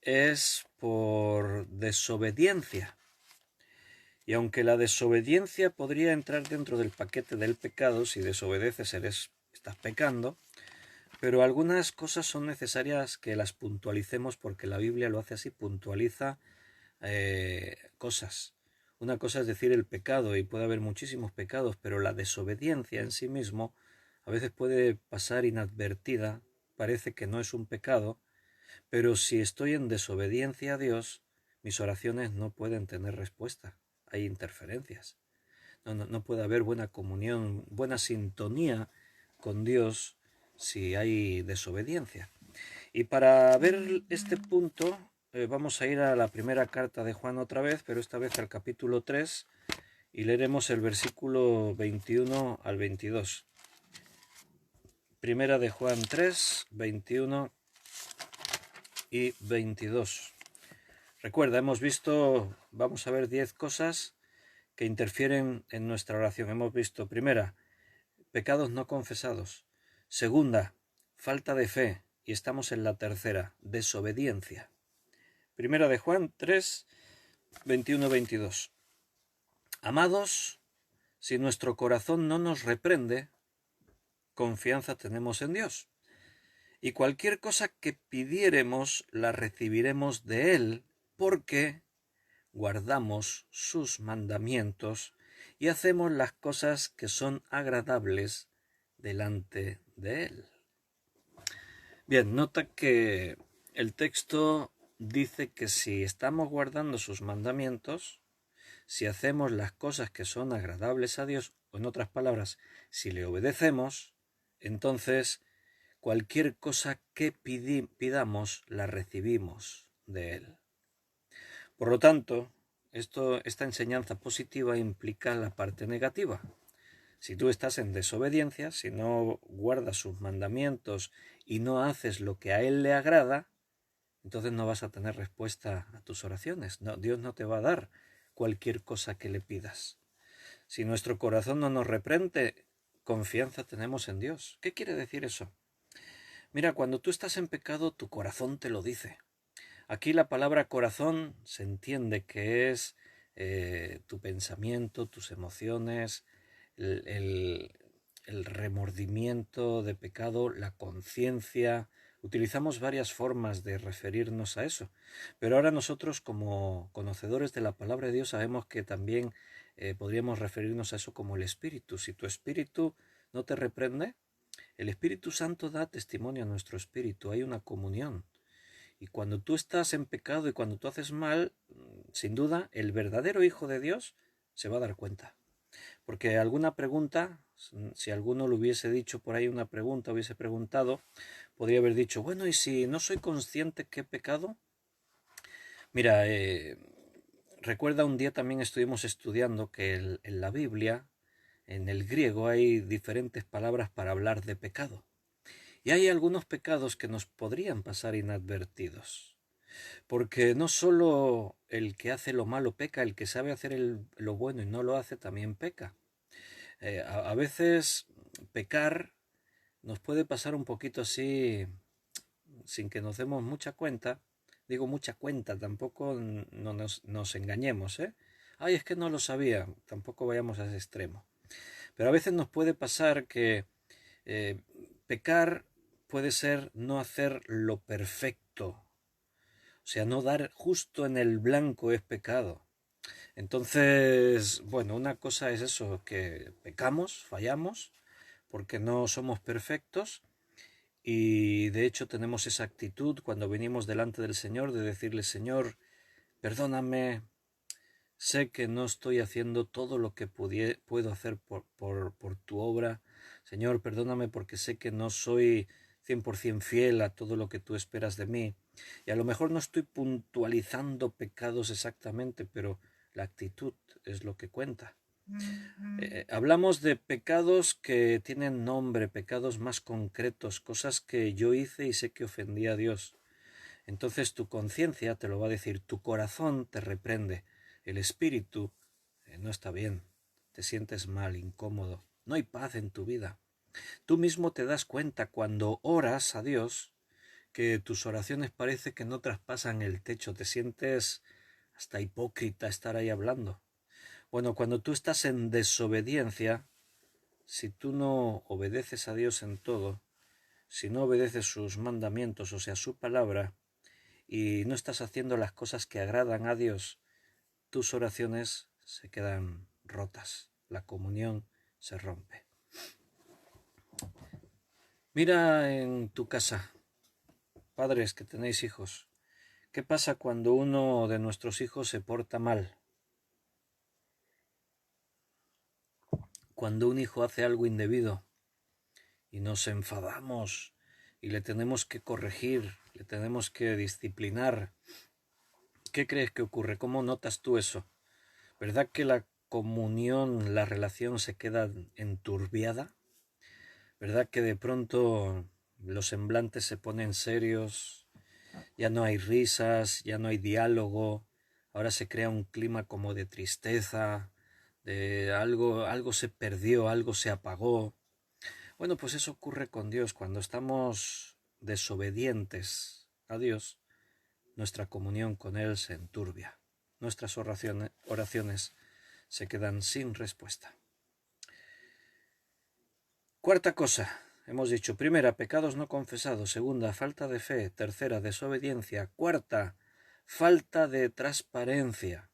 es por desobediencia. Y aunque la desobediencia podría entrar dentro del paquete del pecado, si desobedeces estás pecando, pero algunas cosas son necesarias que las puntualicemos porque la Biblia lo hace así, puntualiza cosas. Una cosa es decir el pecado, y puede haber muchísimos pecados, pero la desobediencia en sí mismo a veces puede pasar inadvertida, parece que no es un pecado, pero si estoy en desobediencia a Dios, mis oraciones no pueden tener respuesta, hay interferencias. No puede haber buena comunión, buena sintonía con Dios si hay desobediencia. Y para ver este punto vamos a ir a la primera carta de Juan otra vez, pero esta vez al capítulo 3 y leeremos el versículo 21 al 22. Primera de Juan 3, 21 y 22. Recuerda, hemos visto, vamos a ver 10 cosas que interfieren en nuestra oración. Hemos visto, primera, pecados no confesados. Segunda, falta de fe. Y estamos en la tercera, desobediencia. Primera de Juan 3, 21-22. Amados, si nuestro corazón no nos reprende, confianza tenemos en Dios. Y cualquier cosa que pidiéremos la recibiremos de Él, porque guardamos sus mandamientos y hacemos las cosas que son agradables delante de Él. Bien, nota que el texto dice que si estamos guardando sus mandamientos, si hacemos las cosas que son agradables a Dios, o en otras palabras, si le obedecemos, entonces cualquier cosa que pidamos la recibimos de Él. Por lo tanto, esta enseñanza positiva implica la parte negativa. Si tú estás en desobediencia, si no guardas sus mandamientos y no haces lo que a Él le agrada, entonces no vas a tener respuesta a tus oraciones. No, Dios no te va a dar cualquier cosa que le pidas. Si nuestro corazón no nos reprende, confianza tenemos en Dios. ¿Qué quiere decir eso? Mira, cuando tú estás en pecado, tu corazón te lo dice. Aquí la palabra corazón se entiende que es tu pensamiento, tus emociones, el, el- el remordimiento de pecado, la conciencia. Utilizamos varias formas de referirnos a eso, pero ahora nosotros como conocedores de la palabra de Dios sabemos que también podríamos referirnos a eso como el espíritu. Si tu espíritu no te reprende, el Espíritu Santo da testimonio a nuestro espíritu, hay una comunión. Y cuando tú estás en pecado y cuando tú haces mal, sin duda, el verdadero Hijo de Dios se va a dar cuenta. Porque alguna pregunta, si alguno le hubiese dicho por ahí una pregunta, hubiese preguntado, podría haber dicho, bueno, ¿y si no soy consciente que he pecado? Mira, recuerda un día también estuvimos estudiando que en la Biblia, en el griego, hay diferentes palabras para hablar de pecado. Y hay algunos pecados que nos podrían pasar inadvertidos. Porque no solo el que hace lo malo peca, el que sabe hacer lo bueno y no lo hace también peca. A veces pecar nos puede pasar un poquito así sin que nos demos mucha cuenta. Digo mucha cuenta, tampoco no nos engañemos, ¿eh? Ay, es que no lo sabía, tampoco vayamos a ese extremo. Pero a veces nos puede pasar que eh, pecar puede ser no hacer lo perfecto. O sea, no dar justo en el blanco es pecado. Entonces, bueno, una cosa es eso, que pecamos, fallamos, porque no somos perfectos y de hecho tenemos esa actitud cuando venimos delante del Señor de decirle, Señor, perdóname, sé que no estoy haciendo todo lo que puedo hacer por tu obra. Señor, perdóname porque sé que no soy 100% fiel a todo lo que tú esperas de mí. Y a lo mejor no estoy puntualizando pecados exactamente, pero la actitud es lo que cuenta. Hablamos de pecados que tienen nombre, pecados más concretos, cosas que yo hice y sé que ofendí a Dios. Entonces tu conciencia te lo va a decir, tu corazón te reprende, el espíritu no está bien, te sientes mal, incómodo, no hay paz en tu vida. Tú mismo te das cuenta cuando oras a Dios que tus oraciones parece que no traspasan el techo, te sientes hasta hipócrita estar ahí hablando. Bueno, cuando tú estás en desobediencia, si tú no obedeces a Dios en todo, si no obedeces sus mandamientos, o sea, su palabra, y no estás haciendo las cosas que agradan a Dios, tus oraciones se quedan rotas, la comunión se rompe. Mira en tu casa, padres que tenéis hijos, ¿qué pasa cuando uno de nuestros hijos se porta mal? Cuando un hijo hace algo indebido y nos enfadamos y le tenemos que corregir, le tenemos que disciplinar, ¿qué crees que ocurre? ¿Cómo notas tú eso? ¿Verdad que la comunión, la relación se queda enturbiada? ¿Verdad que de pronto los semblantes se ponen serios? Ya no hay risas, ya no hay diálogo, ahora se crea un clima como de tristeza, de algo se perdió, algo se apagó. Bueno, pues eso ocurre con Dios cuando estamos desobedientes a Dios, nuestra comunión con Él se enturbia, nuestras oraciones se quedan sin respuesta. Cuarta cosa, hemos dicho, primera, pecados no confesados, segunda, falta de fe, tercera, desobediencia, cuarta, falta de transparencia.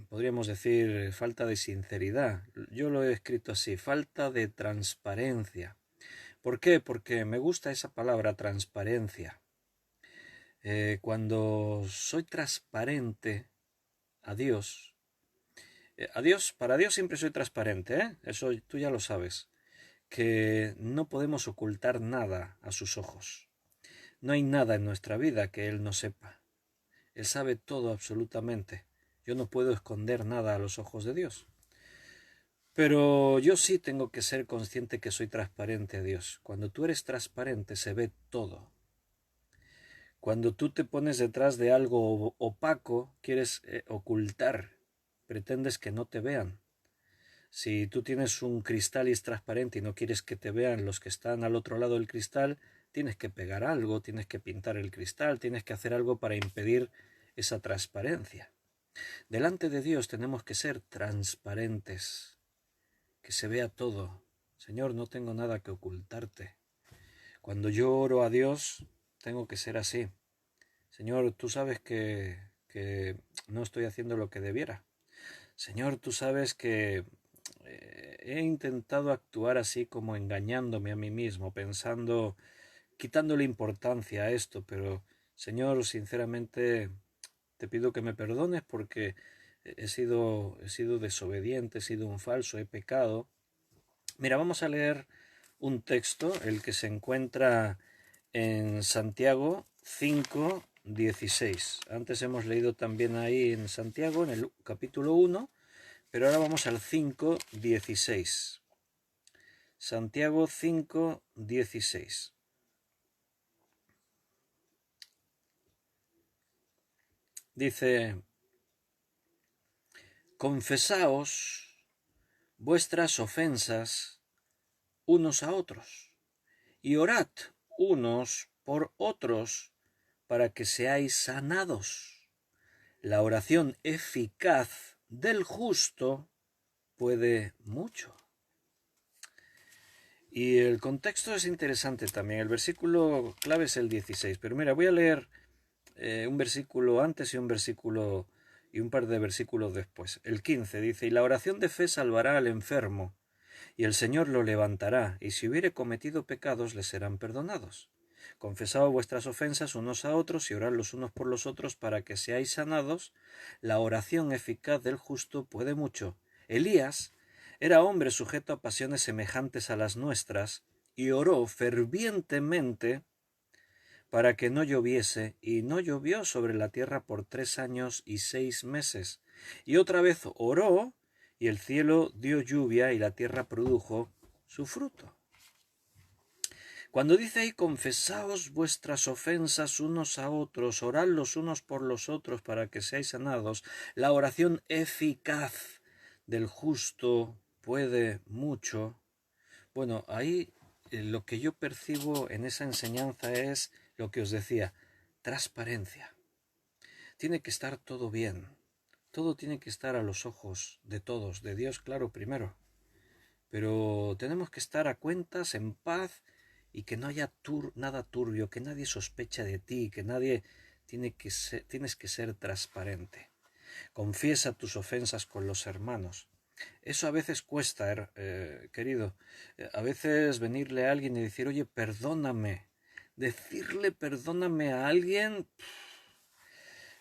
Podríamos decir falta de sinceridad. Yo lo he escrito así, falta de transparencia. ¿Por qué? Porque me gusta esa palabra, transparencia. Cuando soy transparente a Dios, para Dios siempre soy transparente, ¿eh? Eso tú ya lo sabes, que no podemos ocultar nada a sus ojos. No hay nada en nuestra vida que Él no sepa. Él sabe todo absolutamente. Yo no puedo esconder nada a los ojos de Dios. Pero yo sí tengo que ser consciente que soy transparente a Dios. Cuando tú eres transparente se ve todo. Cuando tú te pones detrás de algo opaco, quieres ocultar, pretendes que no te vean. Si tú tienes un cristal y es transparente y no quieres que te vean los que están al otro lado del cristal, tienes que pegar algo, tienes que pintar el cristal, tienes que hacer algo para impedir esa transparencia. Delante de Dios tenemos que ser transparentes, que se vea todo. Señor, no tengo nada que ocultarte. Cuando yo oro a Dios, tengo que ser así. Señor, tú sabes que no estoy haciendo lo que debiera. Señor, tú sabes que he intentado actuar así como engañándome a mí mismo, pensando, quitándole importancia a esto, pero Señor, sinceramente te pido que me perdones porque he sido desobediente, he sido un falso, he pecado. Mira, vamos a leer un texto, el que se encuentra en Santiago 5:16. Antes hemos leído también ahí en Santiago, en el capítulo 1, pero ahora vamos al 5:16. Santiago 5:16. Dice, confesaos vuestras ofensas unos a otros y orad unos por otros para que seáis sanados. La oración eficaz del justo puede mucho. Y el contexto es interesante también. El versículo clave es el 16. Pero mira, voy a leer un versículo antes y un versículo y un par de versículos después. El 15 dice, y la oración de fe salvará al enfermo, y el Señor lo levantará, y si hubiere cometido pecados le serán perdonados. Confesaos vuestras ofensas unos a otros y orad los unos por los otros para que seáis sanados. La oración eficaz del justo puede mucho. Elías era hombre sujeto a pasiones semejantes a las nuestras y oró fervientemente para que no lloviese, y no llovió sobre la tierra por 3 años y 6 meses. Y otra vez oró, y el cielo dio lluvia, y la tierra produjo su fruto. Cuando dice ahí, confesaos vuestras ofensas unos a otros, orad los unos por los otros para que seáis sanados, la oración eficaz del justo puede mucho. Bueno, ahí lo que yo percibo en esa enseñanza es lo que os decía, transparencia. Tiene que estar todo bien, todo tiene que estar a los ojos de todos, de Dios, claro, primero. Pero tenemos que estar a cuentas, en paz, y que no haya nada turbio, que nadie sospecha de ti, que nadie tienes que ser transparente. Confiesa tus ofensas con los hermanos. Eso a veces cuesta, querido. A veces venirle a alguien y decir, oye, perdóname. Decirle perdóname a alguien,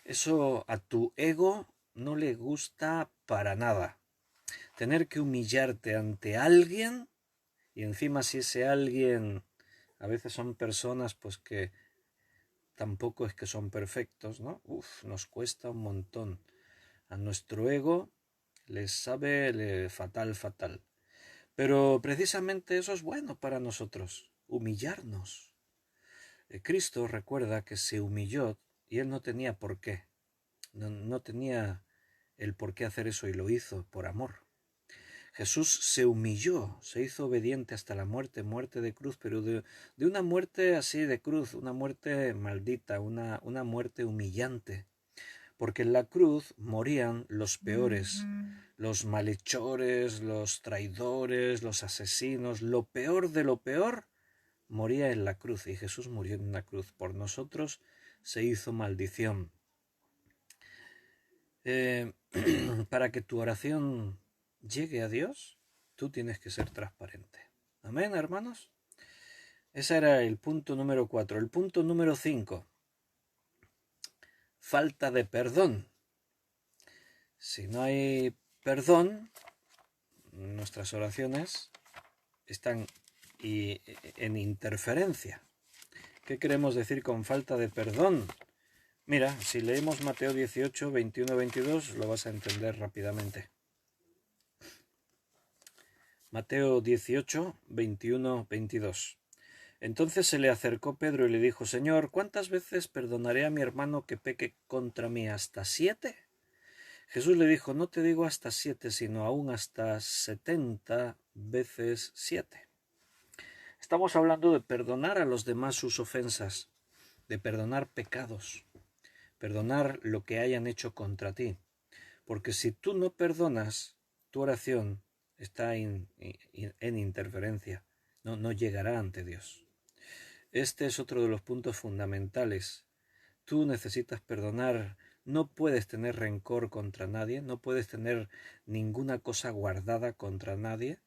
eso a tu ego no le gusta para nada. Tener que humillarte ante alguien, y encima si ese alguien, a veces son personas pues que tampoco es que son perfectos, ¿no? Nos cuesta un montón. A nuestro ego les sabe fatal, fatal. Pero precisamente eso es bueno para nosotros, humillarnos. Cristo recuerda que se humilló y él no tenía por qué. No tenía el por qué hacer eso y lo hizo por amor. Jesús se humilló, se hizo obediente hasta la muerte, muerte de cruz, pero de una muerte así de cruz, una muerte maldita, una muerte humillante. Porque en la cruz morían los peores, los malhechores, los traidores, los asesinos, lo peor de lo peor moría en la cruz, y Jesús murió en una cruz. Por nosotros se hizo maldición. Para que tu oración llegue a Dios, tú tienes que ser transparente. Amén, hermanos. Ese era el punto número 4. El punto número 5. Falta de perdón. Si no hay perdón, nuestras oraciones están en interferencia. ¿Qué queremos decir con falta de perdón? Mira, si leemos Mateo 18, 21, 22, lo vas a entender rápidamente. Mateo 18, 21, 22. Entonces se le acercó Pedro y le dijo, Señor, ¿cuántas veces perdonaré a mi hermano que peque contra mí? ¿Hasta 7? Jesús le dijo, no te digo hasta 7, sino aún hasta 70 veces 7. Estamos hablando de perdonar a los demás sus ofensas, de perdonar pecados, perdonar lo que hayan hecho contra ti. Porque si tú no perdonas, tu oración está en interferencia, no llegará ante Dios. Este es otro de los puntos fundamentales. Tú necesitas perdonar, no puedes tener rencor contra nadie, no puedes tener ninguna cosa guardada contra nadie.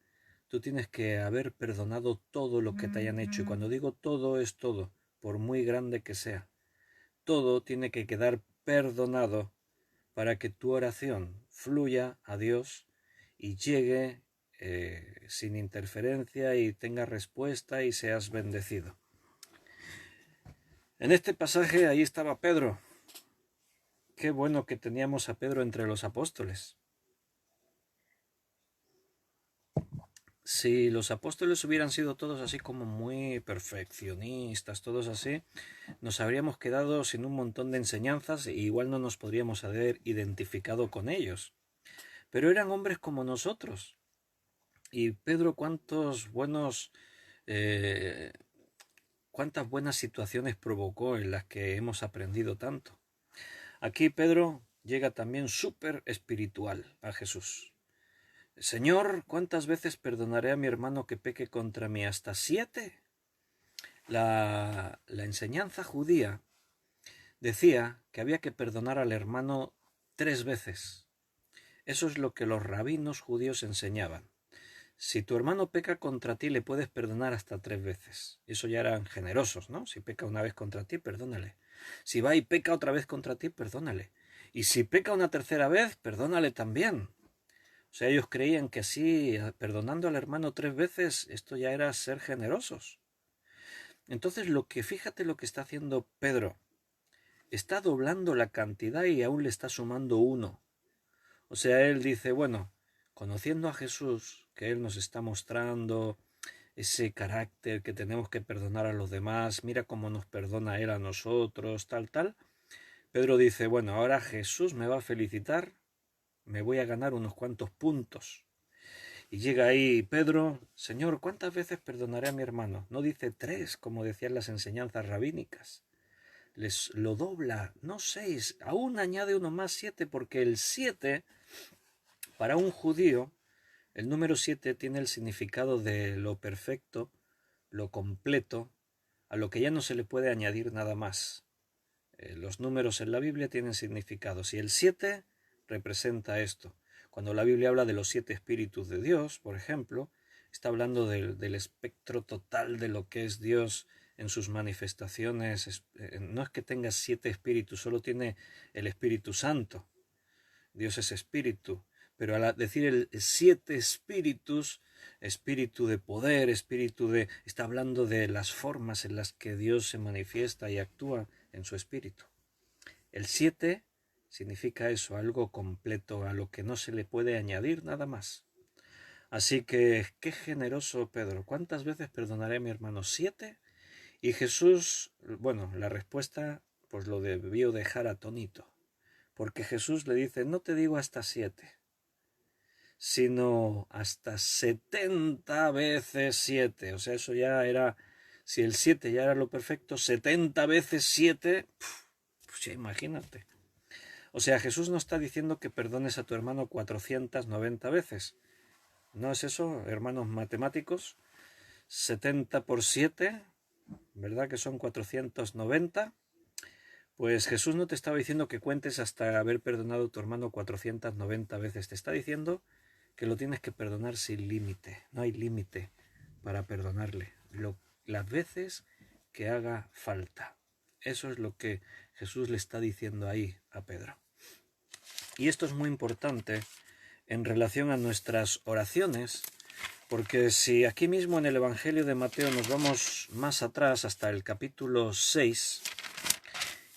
Tú tienes que haber perdonado todo lo que te hayan hecho. Y cuando digo todo, es todo, por muy grande que sea. Todo tiene que quedar perdonado para que tu oración fluya a Dios y llegue sin interferencia y tenga respuesta y seas bendecido. En este pasaje ahí estaba Pedro. Qué bueno que teníamos a Pedro entre los apóstoles. Si los apóstoles hubieran sido todos así como muy perfeccionistas, todos así, nos habríamos quedado sin un montón de enseñanzas e igual no nos podríamos haber identificado con ellos. Pero eran hombres como nosotros. Y Pedro, cuántas buenas situaciones provocó en las que hemos aprendido tanto. Aquí Pedro llega también súper espiritual a Jesús. Señor, ¿cuántas veces perdonaré a mi hermano que peque contra mí? ¿Hasta 7? La enseñanza judía decía que había que perdonar al hermano 3 veces. Eso es lo que los rabinos judíos enseñaban. Si tu hermano peca contra ti, le puedes perdonar hasta 3 veces. Eso ya eran generosos, ¿no? Si peca una vez contra ti, perdónale. Si va y peca otra vez contra ti, perdónale. Y si peca una tercera vez, perdónale también. O sea, ellos creían que así, perdonando al hermano 3 veces, esto ya era ser generosos. Entonces, fíjate lo que está haciendo Pedro. Está doblando la cantidad y aún le está sumando 1. O sea, él dice, bueno, conociendo a Jesús, que Él nos está mostrando ese carácter que tenemos que perdonar a los demás, mira cómo nos perdona Él a nosotros, tal. Pedro dice, bueno, ahora Jesús me va a felicitar, me voy a ganar unos cuantos puntos. Y llega ahí Pedro, Señor, ¿cuántas veces perdonaré a mi hermano? No dice 3, como decían las enseñanzas rabínicas. Les lo dobla, no 6, aún añade uno más, 7, porque el 7, para un judío, el número 7 tiene el significado de lo perfecto, lo completo, a lo que ya no se le puede añadir nada más. Los números en la Biblia tienen significados y el 7 representa esto. Cuando la Biblia habla de los 7 espíritus de Dios, por ejemplo, está hablando del espectro total de lo que es Dios en sus manifestaciones. No es que tenga 7 espíritus, solo tiene el Espíritu Santo. Dios es espíritu. Pero al decir el 7 espíritus, espíritu de poder, está hablando de las formas en las que Dios se manifiesta y actúa en su espíritu. El 7 significa eso, algo completo, a lo que no se le puede añadir nada más. Así que, qué generoso Pedro. ¿Cuántas veces perdonaré a mi hermano? 7. Y Jesús, bueno, la respuesta pues lo debió dejar atónito. Porque Jesús le dice, no te digo hasta 7, sino hasta 70 veces 7. O sea, eso ya era, si el 7 ya era lo perfecto, 70 veces 7, pues ya imagínate. O sea, Jesús no está diciendo que perdones a tu hermano 490 veces. ¿No es eso, hermanos matemáticos? 70 por 7, ¿verdad que son 490? Pues Jesús no te estaba diciendo que cuentes hasta haber perdonado a tu hermano 490 veces. Te está diciendo que lo tienes que perdonar sin límite. No hay límite para perdonarle. Las veces que haga falta. Eso es lo que Jesús le está diciendo ahí a Pedro. Y esto es muy importante en relación a nuestras oraciones, porque si aquí mismo en el Evangelio de Mateo nos vamos más atrás hasta el capítulo 6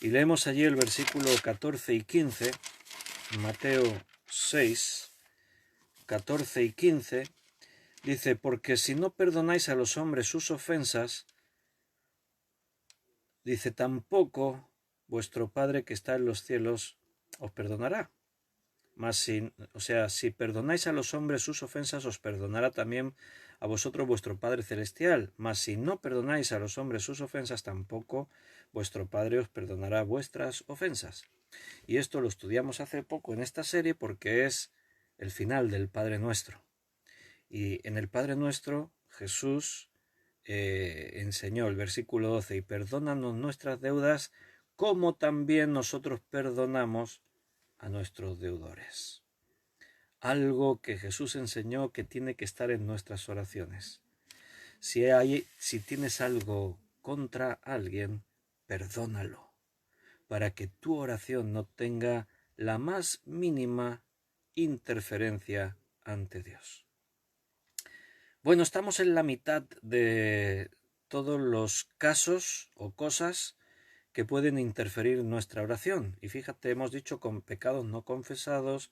y leemos allí el versículo 14 y 15, Mateo 6, 14 y 15, dice, porque si no perdonáis a los hombres sus ofensas, dice, tampoco vuestro Padre que está en los cielos os perdonará. Mas si perdonáis a los hombres sus ofensas, os perdonará también a vosotros vuestro Padre Celestial. Mas si no perdonáis a los hombres sus ofensas, tampoco vuestro Padre os perdonará vuestras ofensas. Y esto lo estudiamos hace poco en esta serie porque es el final del Padre Nuestro. Y en el Padre Nuestro Jesús enseñó el versículo 12, y perdónanos nuestras deudas como también nosotros perdonamos a nuestros deudores. Algo que Jesús enseñó que tiene que estar en nuestras oraciones. Si tienes algo contra alguien, perdónalo, para que tu oración no tenga la más mínima interferencia ante Dios. Bueno, estamos en la mitad de todos los casos o cosas que pueden interferir en nuestra oración. Y fíjate, hemos dicho con pecados no confesados,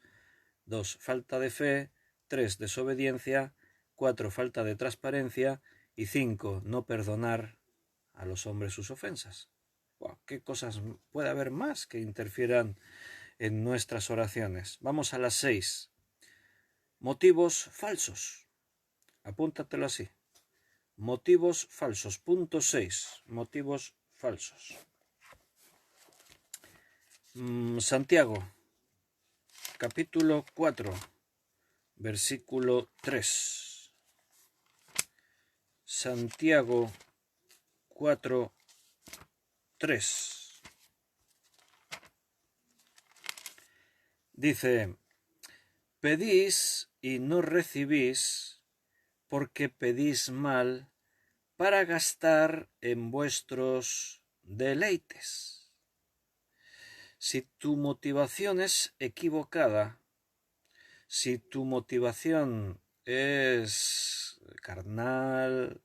2, falta de fe, 3, desobediencia, 4, falta de transparencia y 5, no perdonar a los hombres sus ofensas. Wow, ¿qué cosas puede haber más que interfieran en nuestras oraciones? Vamos a las 6. Motivos falsos. Apúntatelo así. Motivos falsos. Punto 6. Motivos falsos. Santiago, capítulo 4, versículo 3. Santiago 4, 3. Dice, pedís y no recibís, porque pedís mal para gastar en vuestros deleites. Si tu motivación es equivocada, si tu motivación es carnal,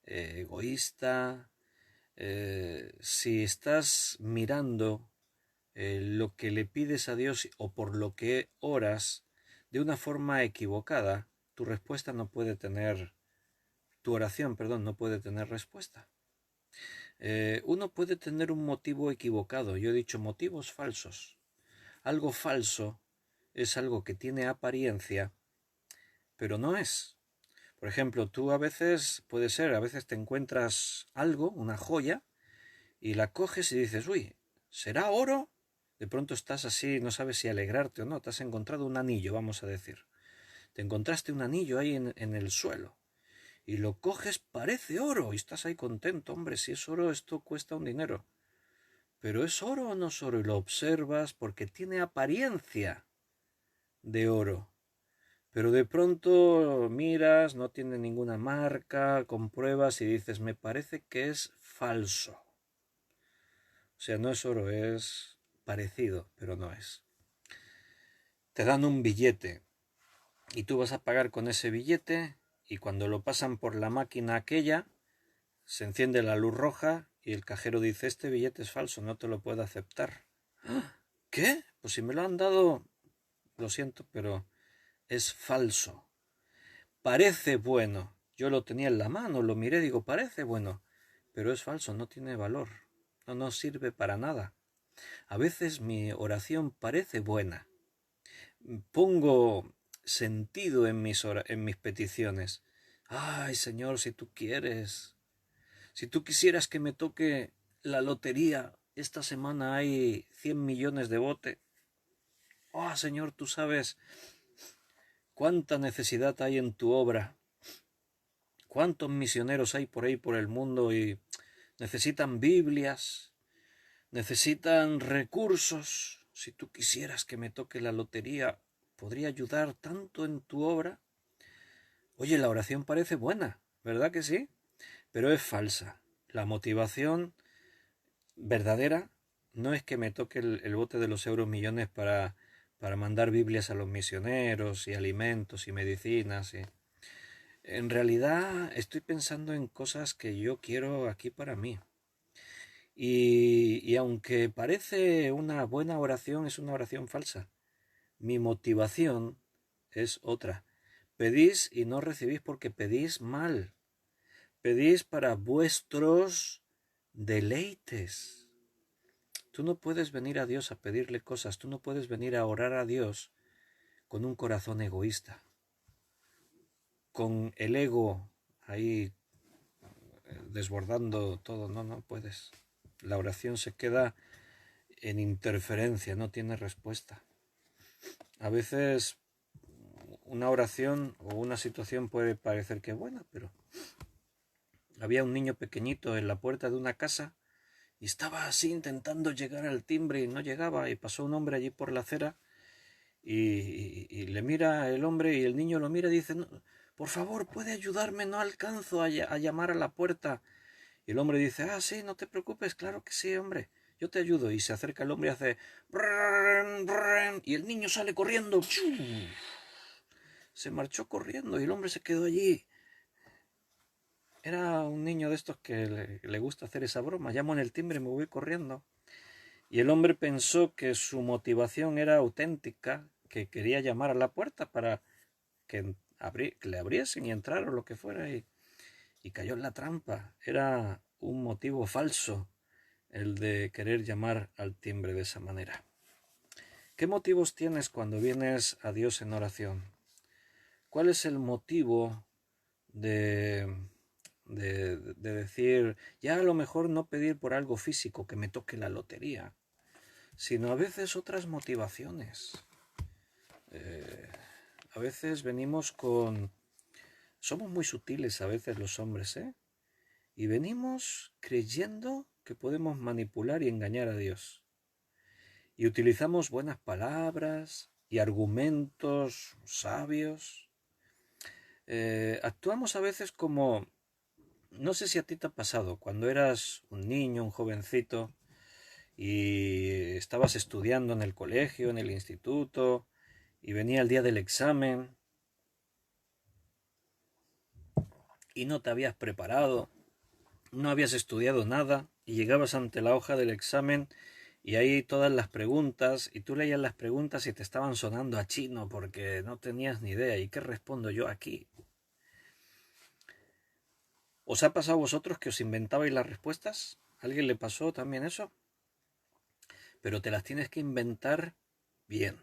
egoísta, si estás mirando lo que le pides a Dios o por lo que oras de una forma equivocada, tu respuesta no puede tener, tu oración, perdón, no puede tener respuesta. Uno puede tener un motivo equivocado, yo he dicho motivos falsos. Algo falso es algo que tiene apariencia, pero no es. Por ejemplo, tú a veces, puede ser, a veces te encuentras algo, una joya, y la coges y dices, uy, ¿será oro? De pronto estás así, no sabes si alegrarte o no, te has encontrado un anillo, vamos a decir. Te encontraste un anillo ahí en el suelo, y lo coges, parece oro, y estás ahí contento, hombre, si es oro esto cuesta un dinero. Pero ¿es oro o no es oro? Y lo observas porque tiene apariencia de oro. Pero de pronto miras, no tiene ninguna marca, compruebas y dices, me parece que es falso. O sea, no es oro, es parecido, pero no es. Te dan un billete y tú vas a pagar con ese billete y cuando lo pasan por la máquina aquella, se enciende la luz roja y el cajero dice, este billete es falso, no te lo puedo aceptar. ¿Qué? Pues si me lo han dado, lo siento, pero es falso. Parece bueno. Yo lo tenía en la mano, lo miré, digo, parece bueno, pero es falso, no tiene valor, no sirve para nada. A veces mi oración parece buena. Pongo sentido en mis peticiones. Ay, Señor, si tú quieres, si tú quisieras que me toque la lotería, esta semana hay 100 millones de bote. Oh, Señor, tú sabes cuánta necesidad hay en tu obra. ¿Cuántos misioneros hay por ahí por el mundo y necesitan Biblias, necesitan recursos? Si tú quisieras que me toque la lotería, ¿podría ayudar tanto en tu obra? Oye, la oración parece buena, ¿verdad que sí? Pero es falsa. La motivación verdadera no es que me toque el bote de los euros millones para mandar Biblias a los misioneros y alimentos y medicinas. En realidad estoy pensando en cosas que yo quiero aquí para mí. Y aunque parece una buena oración, es una oración falsa. Mi motivación es otra. Pedís y no recibís porque pedís mal. Pedís para vuestros deleites. Tú no puedes venir a Dios a pedirle cosas, tú no puedes venir a orar a Dios con un corazón egoísta, con el ego ahí desbordando todo, no puedes. La oración se queda en interferencia, no tiene respuesta. A veces una oración o una situación puede parecer que es buena, pero había un niño pequeñito en la puerta de una casa y estaba así intentando llegar al timbre y no llegaba, y pasó un hombre allí por la acera y le mira el hombre y el niño lo mira y dice, no, por favor, ¿puede ayudarme? No alcanzo a llamar a la puerta. Y el hombre dice, ah, sí, no te preocupes, claro que sí, hombre, yo te ayudo. Y se acerca el hombre y hace, brrrn, brrrn, y el niño sale corriendo. Se marchó corriendo y el hombre se quedó allí. Era un niño de estos que le gusta hacer esa broma. Llamo en el timbre y me voy corriendo. Y el hombre pensó que su motivación era auténtica, que quería llamar a la puerta para que le abriesen y entrar o lo que fuera, y cayó en la trampa. Era un motivo falso el de querer llamar al timbre de esa manera. ¿Qué motivos tienes cuando vienes a Dios en oración? ¿Cuál es el motivo de decir, ya a lo mejor no pedir por algo físico, que me toque la lotería, sino a veces otras motivaciones? A veces venimos con... Somos muy sutiles a veces los hombres, ¿eh? Y venimos creyendo que podemos manipular y engañar a Dios. Y utilizamos buenas palabras y argumentos sabios. Actuamos a veces como... No sé si a ti te ha pasado, cuando eras un niño, un jovencito, y estabas estudiando en el colegio, en el instituto, y venía el día del examen, y no te habías preparado, no habías estudiado nada, y llegabas ante la hoja del examen, y ahí todas las preguntas, y tú leías las preguntas y te estaban sonando a chino porque no tenías ni idea. ¿Y qué respondo yo aquí? ¿Os ha pasado a vosotros que os inventabais las respuestas? ¿A alguien le pasó también eso? Pero te las tienes que inventar bien,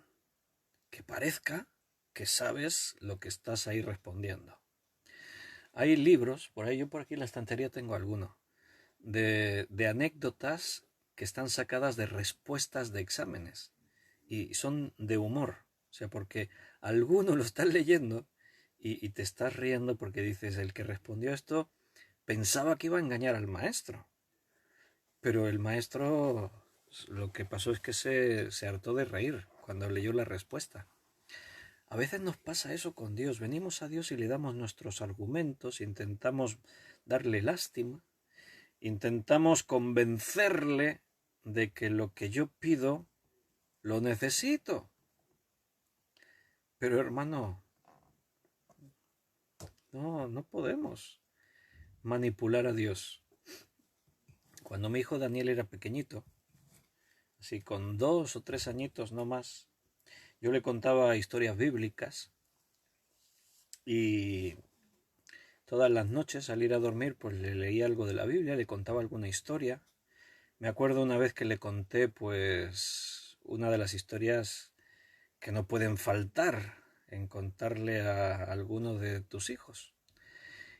que parezca que sabes lo que estás ahí respondiendo. Hay libros, por ahí yo por aquí en la estantería tengo alguno, de anécdotas que están sacadas de respuestas de exámenes y son de humor. O sea, porque alguno lo estás leyendo y te estás riendo porque dices, el que respondió esto pensaba que iba a engañar al maestro. Pero el maestro lo que pasó es que se hartó de reír cuando leyó la respuesta. A veces nos pasa eso con Dios. Venimos a Dios y le damos nuestros argumentos, intentamos darle lástima, intentamos convencerle de que lo que yo pido lo necesito. Pero hermano, no podemos manipular a Dios. Cuando mi hijo Daniel era pequeñito, así con 2 o 3 añitos no más, yo le contaba historias bíblicas y todas las noches al ir a dormir pues le leía algo de la Biblia, le contaba alguna historia. Me acuerdo una vez que le conté pues una de las historias que no pueden faltar en contarle a alguno de tus hijos.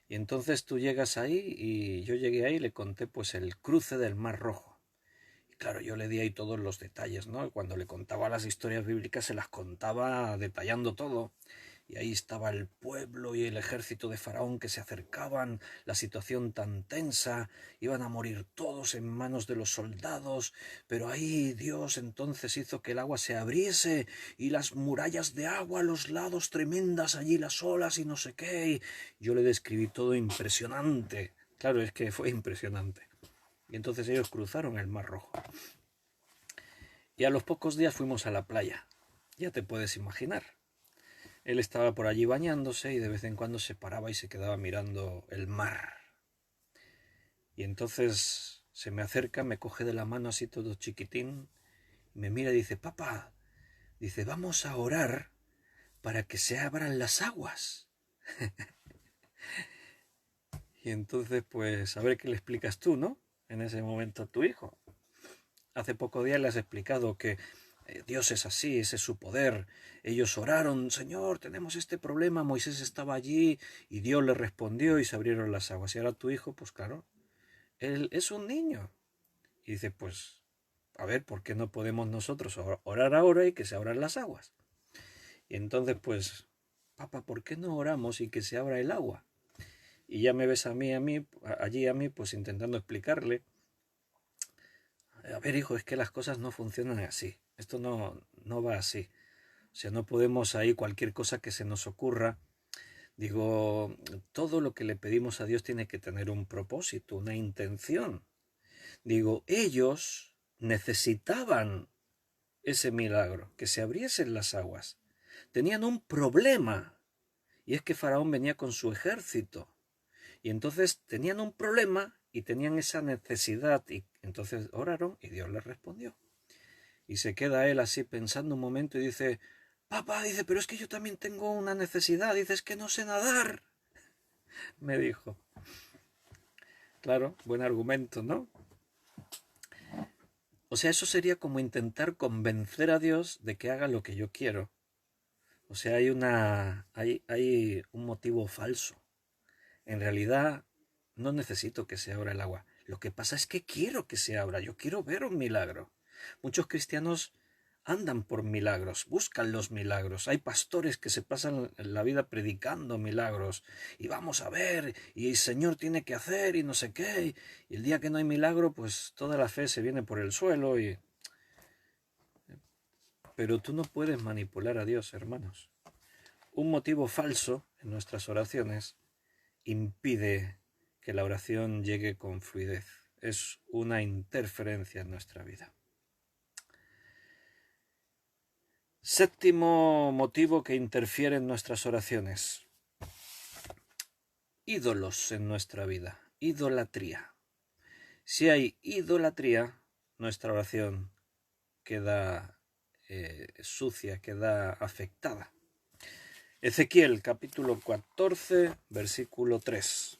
Y entonces tú llegas ahí y yo llegué ahí y le conté pues el cruce del Mar Rojo. Y claro, yo le di ahí todos los detalles, ¿no? Cuando le contaba las historias bíblicas se las contaba detallando todo. Y ahí estaba el pueblo y el ejército de Faraón que se acercaban, la situación tan tensa, iban a morir todos en manos de los soldados, pero ahí Dios entonces hizo que el agua se abriese y las murallas de agua a los lados tremendas, allí las olas y no sé qué. Y yo le describí todo impresionante. Claro, es que fue impresionante. Y entonces ellos cruzaron el Mar Rojo. Y a los pocos días fuimos a la playa. Ya te puedes imaginar. Él estaba por allí bañándose y de vez en cuando se paraba y se quedaba mirando el mar. Y entonces se me acerca, me coge de la mano así todo chiquitín, y me mira y dice, papá, dice, vamos a orar para que se abran las aguas. Y entonces pues a ver qué le explicas tú, ¿no? En ese momento a tu hijo. Hace poco día le has explicado que Dios es así, ese es su poder. Ellos oraron, Señor, tenemos este problema. Moisés estaba allí y Dios le respondió y se abrieron las aguas. Y ahora tu hijo, pues claro, él es un niño. Y dice, pues a ver, ¿por qué no podemos nosotros orar ahora y que se abran las aguas? Y entonces, pues, papá, ¿por qué no oramos y que se abra el agua? Y ya me ves allí a mí, pues intentando explicarle, a ver, hijo, es que las cosas no funcionan así. Esto no va así. O sea, no podemos ahí cualquier cosa que se nos ocurra. Digo, todo lo que le pedimos a Dios tiene que tener un propósito, una intención. Digo, ellos necesitaban ese milagro, que se abriesen las aguas. Tenían un problema, y es que Faraón venía con su ejército. Y entonces tenían un problema y tenían esa necesidad, y entonces oraron y Dios les respondió. Y se queda él así pensando un momento y dice, papá, dice, pero es que yo también tengo una necesidad, dice, es que no sé nadar, me dijo. Claro, buen argumento, ¿no? O sea, eso sería como intentar convencer a Dios de que haga lo que yo quiero. O sea, hay un motivo falso. En realidad, no necesito que se abra el agua. Lo que pasa es que quiero que se abra. Yo quiero ver un milagro. Muchos cristianos andan por milagros, buscan los milagros. Hay pastores que se pasan la vida predicando milagros. Y vamos a ver, y el Señor tiene que hacer, y no sé qué. Y el día que no hay milagro, pues toda la fe se viene por el suelo. Pero tú no puedes manipular a Dios, hermanos. Un motivo falso en nuestras oraciones impide que la oración llegue con fluidez. Es una interferencia en nuestra vida. Séptimo motivo que interfiere en nuestras oraciones. Ídolos en nuestra vida. Idolatría. Si hay idolatría, nuestra oración queda sucia, queda afectada. Ezequiel capítulo 14, versículo 3.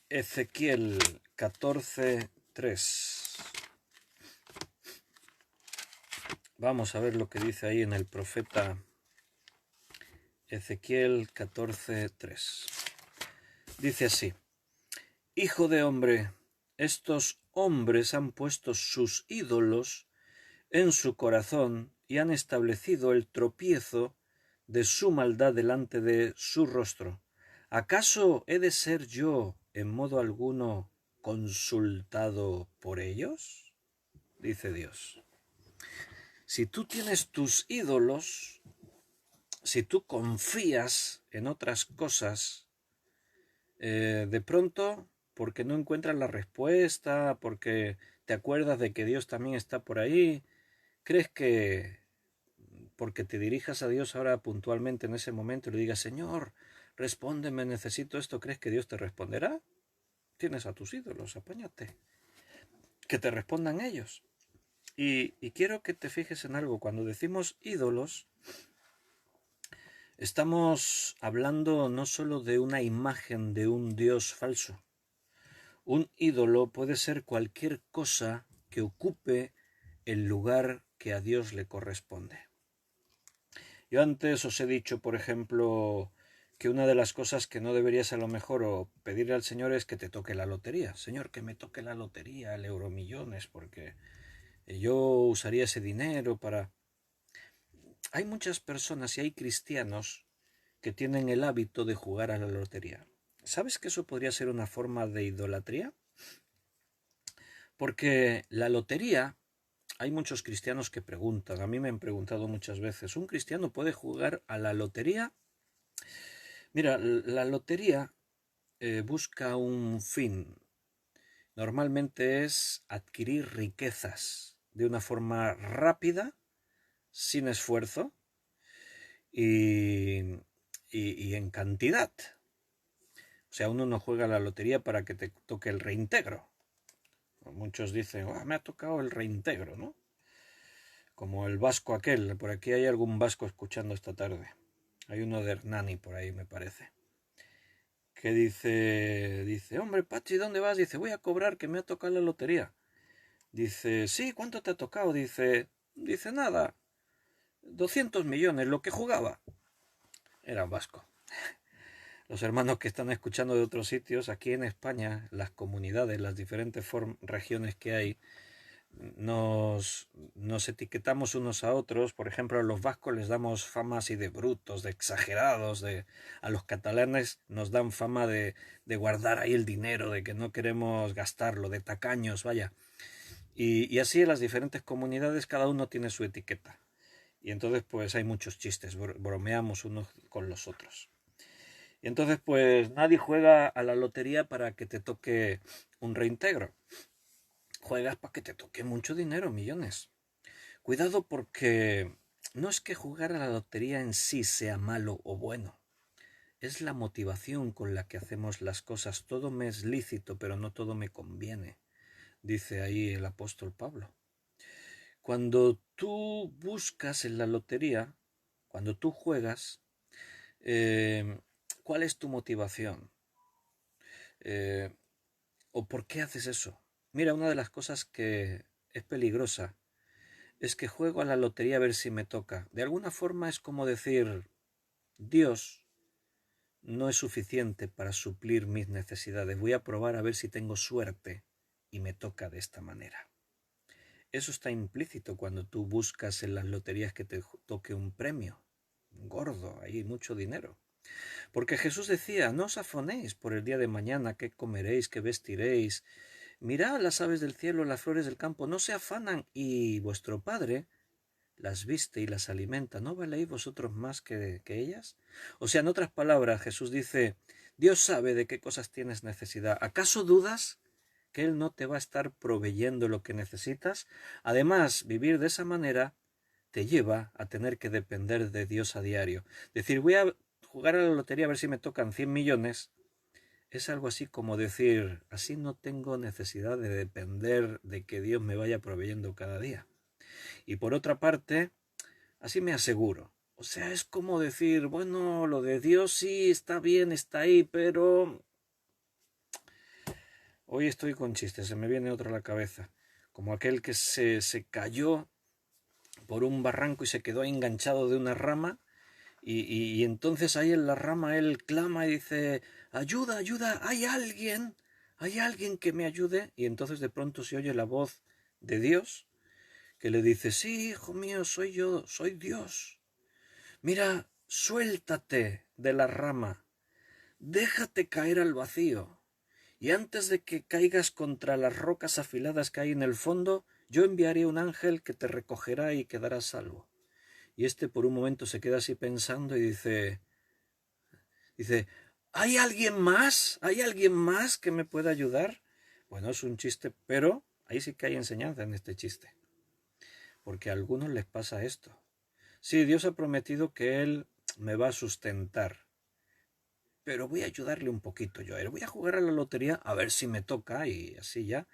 Ezequiel 14, 3. Vamos a ver lo que dice ahí en el profeta Ezequiel 14, 3. Dice así: Hijo de hombre, estos hombres han puesto sus ídolos en su corazón y han establecido el tropiezo de su maldad delante de su rostro. ¿Acaso he de ser yo en modo alguno consultado por ellos? Dice Dios. Si tú tienes tus ídolos, si tú confías en otras cosas, de pronto, porque no encuentras la respuesta, porque te acuerdas de que Dios también está por ahí, crees que porque te dirijas a Dios ahora puntualmente en ese momento y le digas, Señor, respóndeme, necesito esto, ¿crees que Dios te responderá? Tienes a tus ídolos, apáñate. Que te respondan ellos. Y quiero que te fijes en algo. Cuando decimos ídolos, estamos hablando no solo de una imagen de un Dios falso. Un ídolo puede ser cualquier cosa que ocupe el lugar que a Dios le corresponde. Yo antes os he dicho, por ejemplo, que una de las cosas que no deberías a lo mejor o pedirle al Señor es que te toque la lotería. Señor, que me toque la lotería, el Euromillones, porque yo usaría ese dinero para... Hay muchas personas y hay cristianos que tienen el hábito de jugar a la lotería. ¿Sabes que eso podría ser una forma de idolatría? Porque la lotería, hay muchos cristianos que preguntan, a mí me han preguntado muchas veces, ¿un cristiano puede jugar a la lotería? Mira, la lotería busca un fin. Normalmente es adquirir riquezas de una forma rápida, sin esfuerzo y en cantidad. O sea, uno no juega a la lotería para que te toque el reintegro. Muchos dicen, me ha tocado el reintegro, ¿no? Como el vasco aquel. Por aquí hay algún vasco escuchando esta tarde. Hay uno de Hernani por ahí, me parece. Que dice, hombre, Pachi, ¿dónde vas? Dice, voy a cobrar, que me ha tocado la lotería. Dice, sí, ¿cuánto te ha tocado? Dice, nada, 200 millones, lo que jugaba. Era un vasco. Los hermanos que están escuchando de otros sitios, aquí en España, las comunidades, las diferentes regiones que hay, nos etiquetamos unos a otros. Por ejemplo, a los vascos les damos fama así de brutos, de exagerados, a los catalanes nos dan fama de guardar ahí el dinero, de que no queremos gastarlo, de tacaños, vaya. Y así en las diferentes comunidades cada uno tiene su etiqueta. Y entonces pues hay muchos chistes, bromeamos unos con los otros. Y entonces pues nadie juega a la lotería para que te toque un reintegro. Juegas para que te toque mucho dinero, millones. Cuidado porque no es que jugar a la lotería en sí sea malo o bueno. Es la motivación con la que hacemos las cosas. Todo me es lícito, pero no todo me conviene, dice ahí el apóstol Pablo. Cuando tú buscas en la lotería, cuando tú juegas, ¿cuál es tu motivación? Eh, ¿O por qué haces eso? Mira, una de las cosas que es peligrosa es que juego a la lotería a ver si me toca. De alguna forma es como decir, Dios no es suficiente para suplir mis necesidades. Voy a probar a ver si tengo suerte y me toca de esta manera. Eso está implícito cuando tú buscas en las loterías que te toque un premio gordo, hay mucho dinero. Porque Jesús decía, no os afanéis por el día de mañana, qué comeréis, qué vestiréis. Mirad las aves del cielo, las flores del campo, no se afanan, y vuestro Padre las viste y las alimenta. ¿No valéis vosotros más que ellas? O sea, en otras palabras, Jesús dice, Dios sabe de qué cosas tienes necesidad. ¿Acaso dudas que Él no te va a estar proveyendo lo que necesitas? Además, vivir de esa manera te lleva a tener que depender de Dios a diario. Decir, voy a jugar a la lotería a ver si me tocan 100 millones, es algo así como decir, así no tengo necesidad de depender de que Dios me vaya proveyendo cada día. Y por otra parte, así me aseguro. O sea, es como decir, bueno, lo de Dios sí está bien, está ahí, pero hoy estoy con chistes, se me viene otro a la cabeza. Como aquel que se cayó por un barranco y se quedó enganchado de una rama. Y entonces ahí en la rama él clama y dice, ayuda, ayuda, hay alguien que me ayude. Y entonces de pronto se oye la voz de Dios que le dice, sí, hijo mío, soy yo, soy Dios. Mira, suéltate de la rama, déjate caer al vacío. Y antes de que caigas contra las rocas afiladas que hay en el fondo, yo enviaré un ángel que te recogerá y quedarás salvo. Y este por un momento se queda así pensando y dice, ¿hay alguien más? ¿Hay alguien más que me pueda ayudar? Bueno, es un chiste, pero ahí sí que hay enseñanza en este chiste. Porque a algunos les pasa esto. Sí, Dios ha prometido que Él me va a sustentar, pero voy a ayudarle un poquito yo. Voy a jugar a la lotería a ver si me toca y así ya.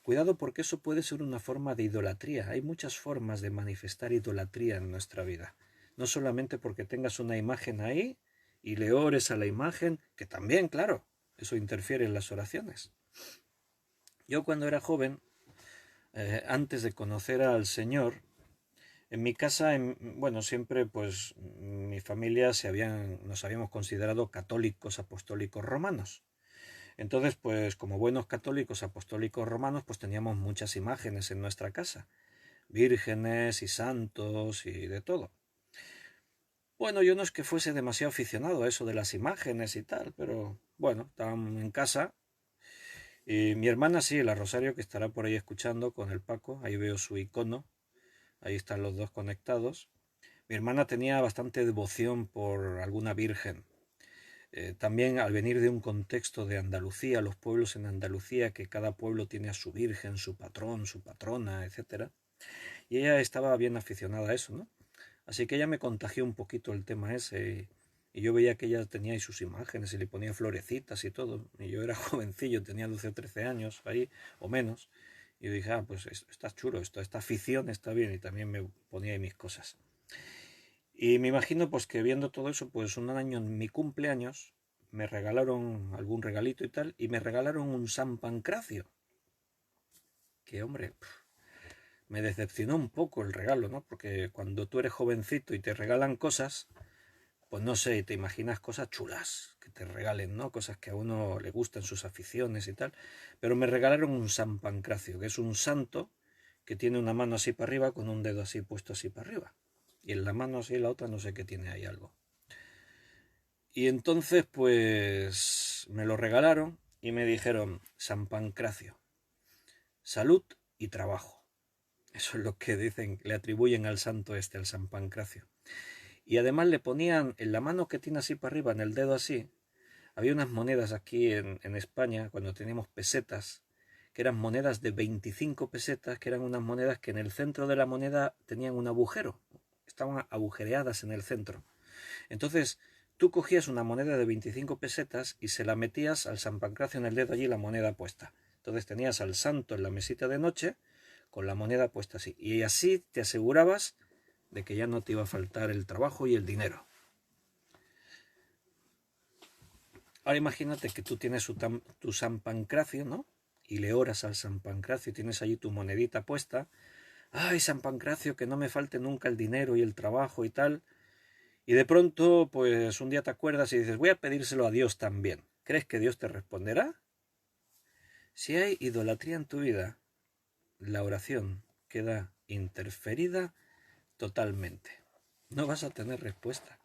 Cuidado porque eso puede ser una forma de idolatría. Hay muchas formas de manifestar idolatría en nuestra vida. No solamente porque tengas una imagen ahí y le ores a la imagen, que también, claro, eso interfiere en las oraciones. Yo cuando era joven, antes de conocer al Señor, en mi casa, bueno, siempre pues mi familia nos habíamos considerado católicos apostólicos romanos. Entonces, pues como buenos católicos apostólicos romanos, pues teníamos muchas imágenes en nuestra casa, vírgenes y santos y de todo. Bueno, yo no es que fuese demasiado aficionado a eso de las imágenes y tal, pero bueno, estaban en casa. Y mi hermana sí, la Rosario, que estará por ahí escuchando con el Paco, ahí veo su icono, ahí están los dos conectados. Mi hermana tenía bastante devoción por alguna virgen. También al venir de un contexto de Andalucía, los pueblos en Andalucía, que cada pueblo tiene a su virgen, su patrón, su patrona, etc. Y ella estaba bien aficionada a eso, ¿no? Así que ella me contagió un poquito el tema ese. Y yo veía que ella tenía ahí sus imágenes y le ponía florecitas y todo. Y yo era jovencillo, tenía 12 o 13 años ahí, o menos. Y yo dije, pues está chulo esto, esta afición está bien. Y también me ponía ahí mis cosas. Y me imagino pues que viendo todo eso, pues un año en mi cumpleaños me regalaron algún regalito y tal, y me regalaron un San Pancracio. Que hombre, me decepcionó un poco el regalo, ¿no? Porque cuando tú eres jovencito y te regalan cosas, pues no sé, te imaginas cosas chulas que te regalen, ¿no? Cosas que a uno le gustan, sus aficiones y tal. Pero me regalaron un San Pancracio, que es un santo que tiene una mano así para arriba con un dedo así puesto así para arriba. Y en la mano así la otra no sé qué tiene ahí algo. Y entonces pues me lo regalaron y me dijeron: San Pancracio, salud y trabajo. Eso es lo que dicen, le atribuyen al santo este, al San Pancracio. Y además le ponían en la mano que tiene así para arriba, en el dedo así, había unas monedas aquí en España, cuando teníamos pesetas, que eran monedas de 25 pesetas, que eran unas monedas que en el centro de la moneda tenían un agujero, estaban agujereadas en el centro. Entonces, tú cogías una moneda de 25 pesetas y se la metías al San Pancracio en el dedo, allí la moneda puesta. Entonces tenías al santo en la mesita de noche con la moneda puesta así. Y así te asegurabas de que ya no te iba a faltar el trabajo y el dinero. Ahora imagínate que tú tienes tu San Pancracio, ¿no? Y le oras al San Pancracio, tienes allí tu monedita puesta. Ay, San Pancracio, que no me falte nunca el dinero y el trabajo y tal. Y de pronto, pues un día te acuerdas y dices: voy a pedírselo a Dios también. ¿Crees que Dios te responderá? Si hay idolatría en tu vida, la oración queda interferida totalmente. No vas a tener respuesta.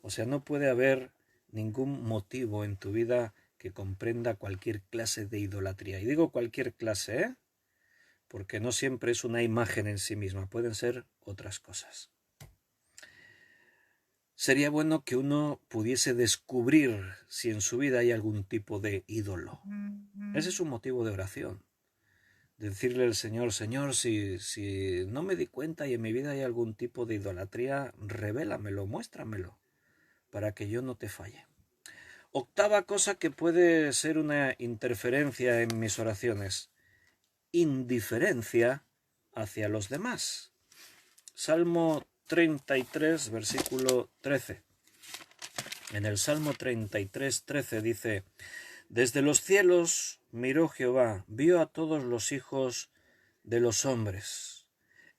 O sea, no puede haber ningún motivo en tu vida que comprenda cualquier clase de idolatría. Y digo cualquier clase, ¿eh? Porque no siempre es una imagen en sí misma, pueden ser otras cosas. Sería bueno que uno pudiese descubrir si en su vida hay algún tipo de ídolo. Ese es un motivo de oración. Decirle al Señor: Señor, si no me di cuenta y en mi vida hay algún tipo de idolatría, revélamelo, muéstramelo, para que yo no te falle. Octava cosa que puede ser una interferencia en mis oraciones: indiferencia hacia los demás. Salmo 33, versículo 13. En el Salmo 33, 13 dice: desde los cielos miró Jehová, vio a todos los hijos de los hombres.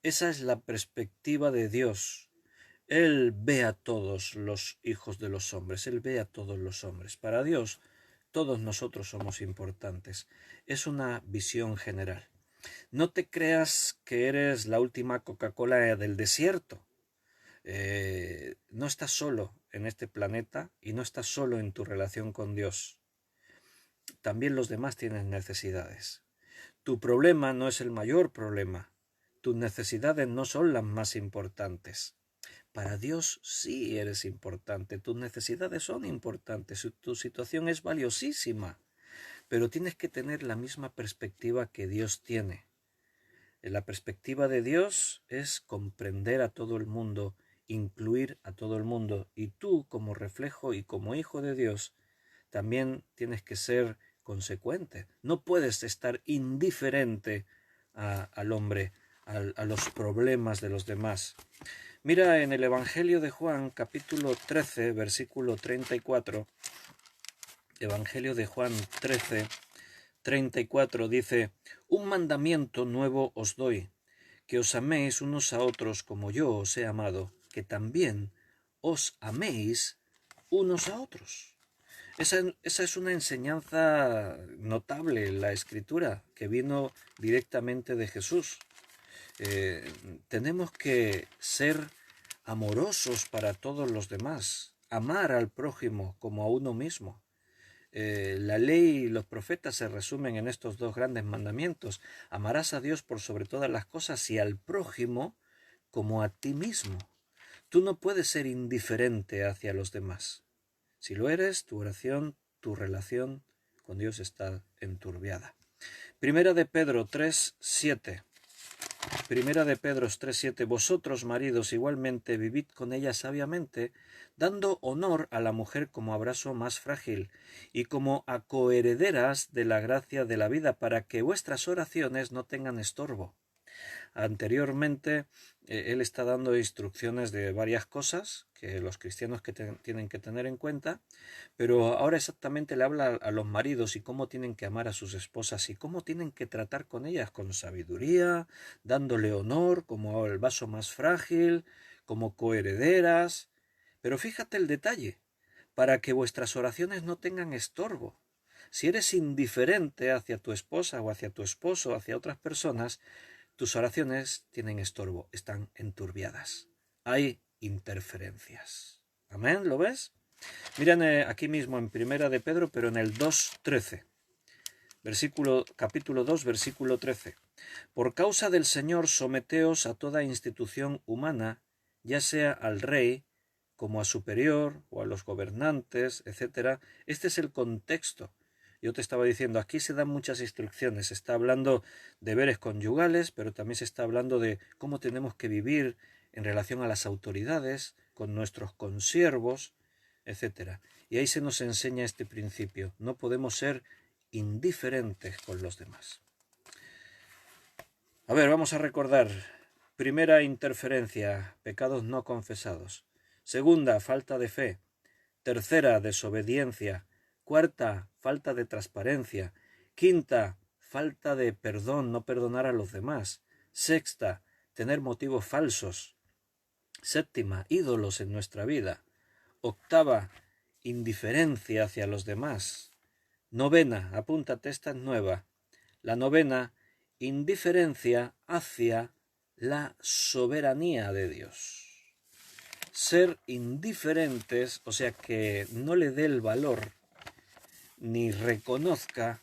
Esa es la perspectiva de Dios. Él ve a todos los hijos de los hombres, Él ve a todos los hombres. Para Dios, todos nosotros somos importantes. Es una visión general. No te creas que eres la última Coca-Cola del desierto. No estás solo en este planeta y no estás solo en tu relación con Dios. También los demás tienen necesidades. Tu problema no es el mayor problema. Tus necesidades no son las más importantes. Para Dios sí eres importante, tus necesidades son importantes, tu situación es valiosísima, pero tienes que tener la misma perspectiva que Dios tiene. La perspectiva de Dios es comprender a todo el mundo, incluir a todo el mundo, y tú, como reflejo y como hijo de Dios, también tienes que ser consecuente. No puedes estar indiferente al hombre, a los problemas de los demás. Mira en el Evangelio de Juan, capítulo 13, versículo 34. Evangelio de Juan 13, 34 dice: un mandamiento nuevo os doy, que os améis unos a otros como yo os he amado, que también os améis unos a otros. Esa es una enseñanza notable en la Escritura, que vino directamente de Jesús. Tenemos que ser amorosos para todos los demás, amar al prójimo como a uno mismo. La ley y los profetas se resumen en estos dos grandes mandamientos: amarás a Dios por sobre todas las cosas y al prójimo como a ti mismo. Tú no puedes ser indiferente hacia los demás. Si lo eres, tu oración, tu relación con Dios está enturbiada. Primera de Pedro 3:7. Primera de Pedro 3:7. Vosotros, maridos, igualmente vivid con ella sabiamente, dando honor a la mujer como abrazo más frágil y como a coherederas de la gracia de la vida, para que vuestras oraciones no tengan estorbo. Anteriormente, él está dando instrucciones de varias cosas que los cristianos tienen que tener en cuenta, pero ahora exactamente le habla a los maridos y cómo tienen que amar a sus esposas y cómo tienen que tratar con ellas con sabiduría, dándole honor como el vaso más frágil, como coherederas. Pero fíjate el detalle: para que vuestras oraciones no tengan estorbo. Si eres indiferente hacia tu esposa o hacia tu esposo o hacia otras personas, tus oraciones tienen estorbo, están enturbiadas. Hay interferencias. Amén, ¿lo ves? Miren aquí mismo en Primera de Pedro, pero en el 2:13. Capítulo 2, versículo 13. Por causa del Señor, someteos a toda institución humana, ya sea al rey, como a superior, o a los gobernantes, etc. Este es el contexto. Yo te estaba diciendo, aquí se dan muchas instrucciones. Se está hablando de deberes conyugales, pero también se está hablando de cómo tenemos que vivir en relación a las autoridades, con nuestros consiervos, etc. Y ahí se nos enseña este principio. No podemos ser indiferentes con los demás. A ver, vamos a recordar. Primera, interferencia, pecados no confesados. Segunda, falta de fe. Tercera, desobediencia. Cuarta, falta de transparencia. Quinta, falta de perdón, no perdonar a los demás. Sexta, tener motivos falsos. Séptima, ídolos en nuestra vida. Octava, indiferencia hacia los demás. Novena, apúntate, esta es nueva. La novena, indiferencia hacia la soberanía de Dios. Ser indiferentes, o sea, que no le dé el valor ni reconozca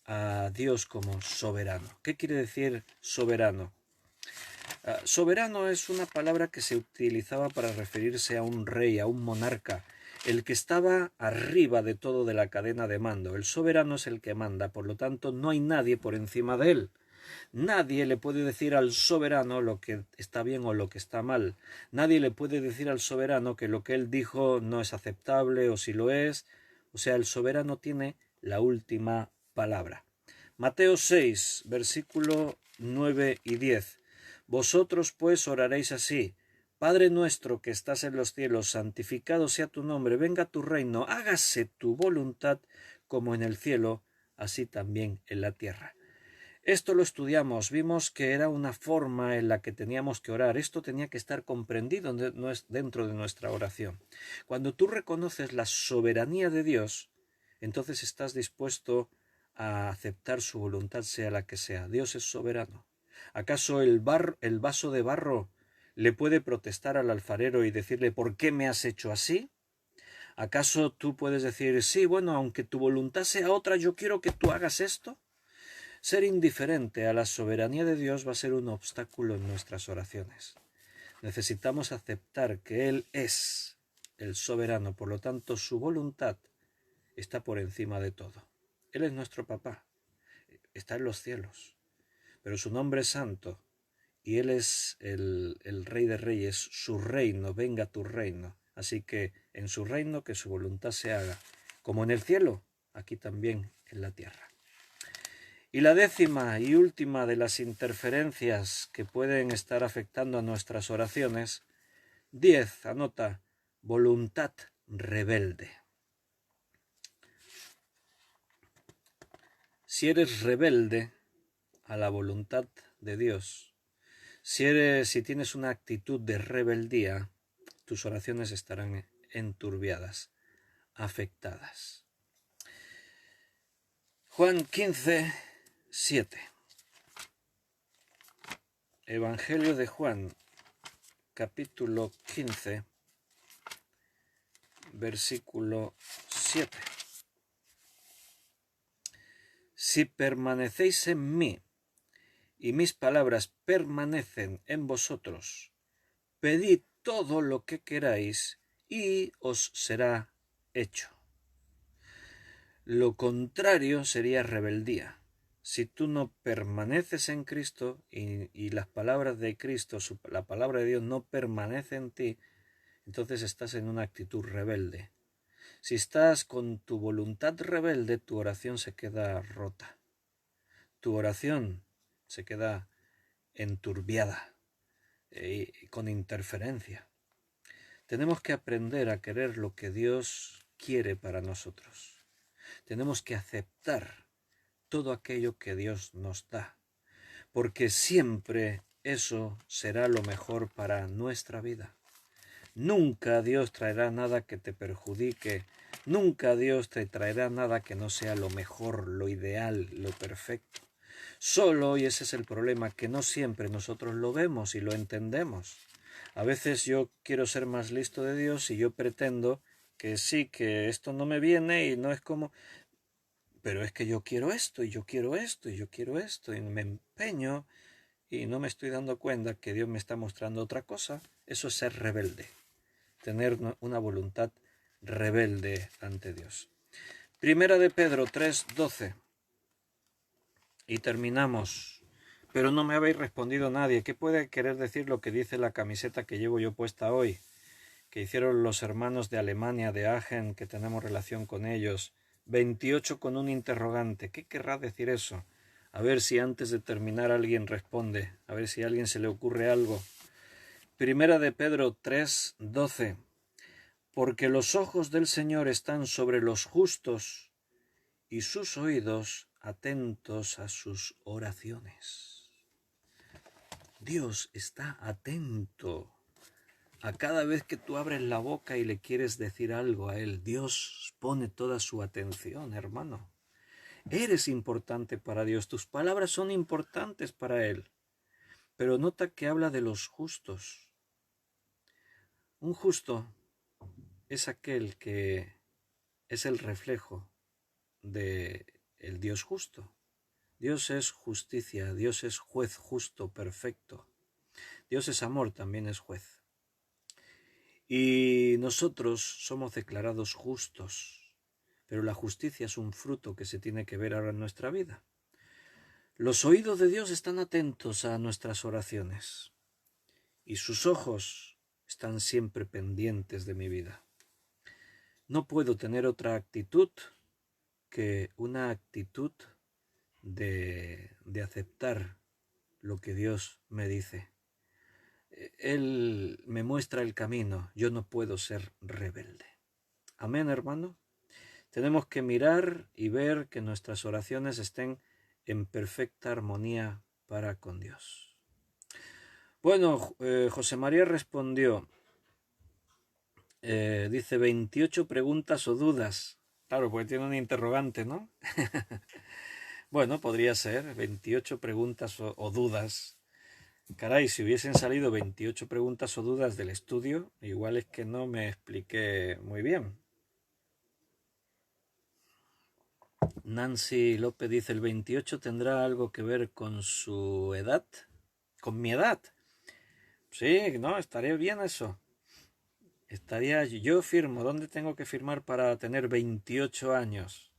a Dios como soberano. ¿Qué quiere decir soberano? Soberano es una palabra que se utilizaba para referirse a un rey, a un monarca, el que estaba arriba de todo de la cadena de mando. El soberano es el que manda, por lo tanto no hay nadie por encima de él. Nadie le puede decir al soberano lo que está bien o lo que está mal. Nadie le puede decir al soberano que lo que él dijo no es aceptable o si lo es. O sea, el soberano tiene la última palabra. Mateo 6, versículo 9 y 10. Vosotros pues oraréis así: Padre nuestro que estás en los cielos, santificado sea tu nombre, venga tu reino, hágase tu voluntad como en el cielo, así también en la tierra. Esto lo estudiamos, vimos que era una forma en la que teníamos que orar. Esto tenía que estar comprendido dentro de nuestra oración. Cuando tú reconoces la soberanía de Dios, entonces estás dispuesto a aceptar su voluntad, sea la que sea. Dios es soberano. ¿Acaso el vaso de barro le puede protestar al alfarero y decirle ¿por qué me has hecho así? ¿Acaso tú puedes decir sí, bueno, aunque tu voluntad sea otra, yo quiero que tú hagas esto? Ser indiferente a la soberanía de Dios va a ser un obstáculo en nuestras oraciones. Necesitamos aceptar que Él es el soberano, por lo tanto su voluntad está por encima de todo. Él es nuestro papá, está en los cielos, pero su nombre es santo y Él es el Rey de Reyes, su reino, venga tu reino. Así que en su reino que su voluntad se haga, como en el cielo, aquí también en la tierra. Y la décima y última de las interferencias que pueden estar afectando a nuestras oraciones, 10, anota, voluntad rebelde. Si eres rebelde a la voluntad de Dios, si tienes una actitud de rebeldía, tus oraciones estarán enturbiadas, afectadas. Juan 15, 7. Evangelio de Juan, capítulo 15, versículo 7. Si permanecéis en mí y mis palabras permanecen en vosotros, pedid todo lo que queráis y os será hecho. Lo contrario sería rebeldía. Si tú no permaneces en Cristo y las palabras de Cristo, la palabra de Dios no permanece en ti, entonces estás en una actitud rebelde. Si estás con tu voluntad rebelde, tu oración se queda rota. Tu oración se queda enturbiada, con interferencia. Tenemos que aprender a querer lo que Dios quiere para nosotros. Tenemos que aceptar todo aquello que Dios nos da, porque siempre eso será lo mejor para nuestra vida. Nunca Dios traerá nada que te perjudique, nunca Dios te traerá nada que no sea lo mejor, lo ideal, lo perfecto. Solo, y ese es el problema, que no siempre nosotros lo vemos y lo entendemos. A veces yo quiero ser más listo de Dios y yo pretendo que sí, que esto no me viene y no es como, pero es que yo quiero esto y yo quiero esto y yo quiero esto y me empeño y no me estoy dando cuenta que Dios me está mostrando otra cosa. Eso es ser rebelde, tener una voluntad rebelde ante Dios. Primera de Pedro 3:12. Y terminamos. Pero no me habéis respondido nadie. ¿Qué puede querer decir lo que dice la camiseta que llevo yo puesta hoy? Que hicieron los hermanos de Alemania, de Aachen, que tenemos relación con ellos. 28 con un interrogante. ¿Qué querrá decir eso? A ver si antes de terminar alguien responde. A ver si a alguien se le ocurre algo. Primera de Pedro 3:12. Porque los ojos del Señor están sobre los justos y sus oídos atentos a sus oraciones. Dios está atento a cada vez que tú abres la boca y le quieres decir algo a Él. Dios pone toda su atención, hermano. Eres importante para Dios, tus palabras son importantes para Él. Pero nota que habla de los justos. Un justo es aquel que es el reflejo de el Dios justo. Dios es justicia, Dios es juez justo, perfecto. Dios es amor, también es juez. Y nosotros somos declarados justos, pero la justicia es un fruto que se tiene que ver ahora en nuestra vida. Los oídos de Dios están atentos a nuestras oraciones y sus ojos están siempre pendientes de mi vida. No puedo tener otra actitud que una actitud de aceptar lo que Dios me dice. Él me muestra el camino, yo no puedo ser rebelde. Amén, hermano. Tenemos que mirar y ver que nuestras oraciones estén en perfecta armonía para con Dios. Bueno, José María respondió, dice 28 preguntas o dudas. Claro, porque tiene un interrogante, ¿no? Bueno, podría ser 28 preguntas o dudas. Caray, si hubiesen salido 28 preguntas o dudas del estudio, igual es que no me expliqué muy bien. Nancy López dice, ¿el 28 tendrá algo que ver con su edad? ¿Con mi edad? Sí, no, estaría bien eso. Yo firmo, ¿dónde tengo que firmar para tener 28 años?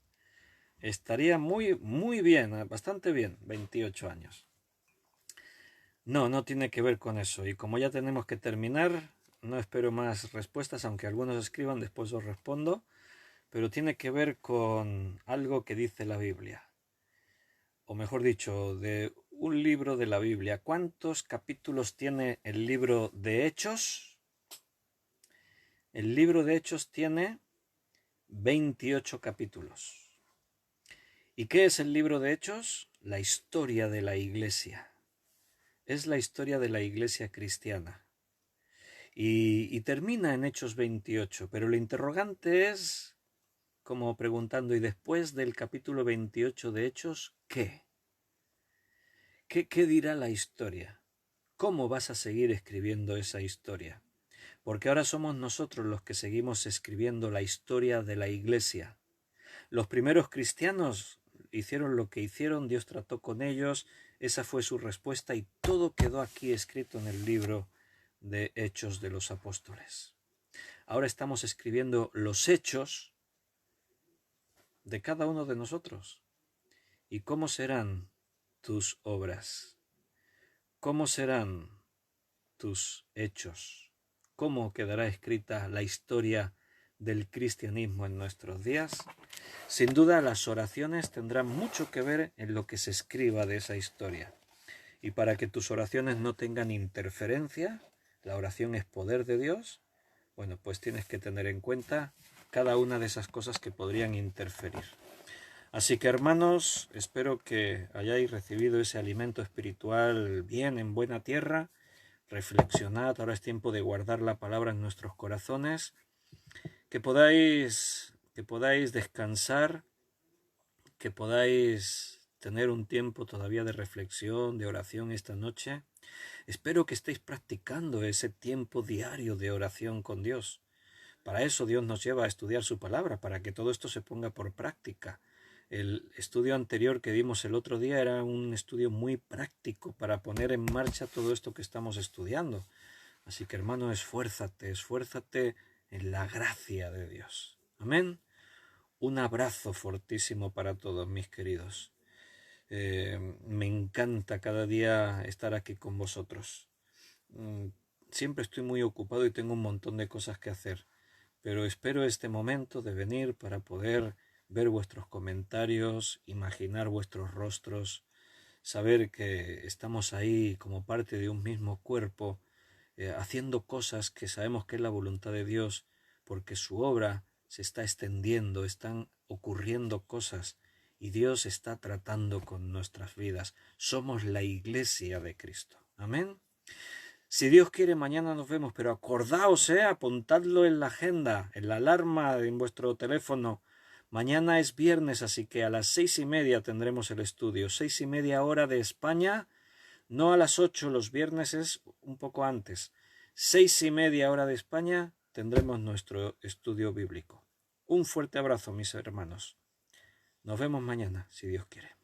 Estaría muy, muy bien, bastante bien, 28 años. No, no tiene que ver con eso. Y como ya tenemos que terminar, no espero más respuestas, aunque algunos escriban, después os respondo. Pero tiene que ver con algo que dice la Biblia. O mejor dicho, de un libro de la Biblia. ¿Cuántos capítulos tiene el libro de Hechos? El libro de Hechos tiene 28 capítulos. ¿Y qué es el libro de Hechos? La historia de la Iglesia. Es la historia de la Iglesia cristiana. Y termina en Hechos 28, pero el interrogante es como preguntando, ¿y después del capítulo 28 de Hechos, qué? ¿Qué dirá la historia? ¿Cómo vas a seguir escribiendo esa historia? Porque ahora somos nosotros los que seguimos escribiendo la historia de la Iglesia. Los primeros cristianos hicieron lo que hicieron, Dios trató con ellos, esa fue su respuesta y todo quedó aquí escrito en el libro de Hechos de los Apóstoles. Ahora estamos escribiendo los hechos de cada uno de nosotros. ¿Y cómo serán tus obras? ¿Cómo serán tus hechos? ¿Cómo quedará escrita la historia del cristianismo en nuestros días? Sin duda las oraciones tendrán mucho que ver en lo que se escriba de esa historia. Y para que tus oraciones no tengan interferencia, la oración es poder de Dios, bueno, pues tienes que tener en cuenta cada una de esas cosas que podrían interferir. Así que hermanos, espero que hayáis recibido ese alimento espiritual bien en buena tierra. Reflexionad, ahora es tiempo de guardar la palabra en nuestros corazones, que podáis descansar, que podáis tener un tiempo todavía de reflexión, de oración esta noche. Espero que estéis practicando ese tiempo diario de oración con Dios. Para eso Dios nos lleva a estudiar su palabra, para que todo esto se ponga por práctica. El estudio anterior que dimos el otro día era un estudio muy práctico para poner en marcha todo esto que estamos estudiando. Así que, hermano, esfuérzate en la gracia de Dios. Amén. Un abrazo fortísimo para todos, mis queridos. Me encanta cada día estar aquí con vosotros. Siempre estoy muy ocupado y tengo un montón de cosas que hacer, pero espero este momento de venir para poder ver vuestros comentarios, imaginar vuestros rostros, saber que estamos ahí como parte de un mismo cuerpo, haciendo cosas que sabemos que es la voluntad de Dios, porque su obra se está extendiendo, están ocurriendo cosas y Dios está tratando con nuestras vidas. Somos la iglesia de Cristo. Amén. Si Dios quiere, mañana nos vemos, pero acordaos, apuntadlo en la agenda, en la alarma en vuestro teléfono. Mañana es viernes, así que a las 6:30 tendremos el estudio. 6:30 hora de España, no a las 8, los viernes es un poco antes. 6:30 hora de España tendremos nuestro estudio bíblico. Un fuerte abrazo, mis hermanos. Nos vemos mañana, si Dios quiere.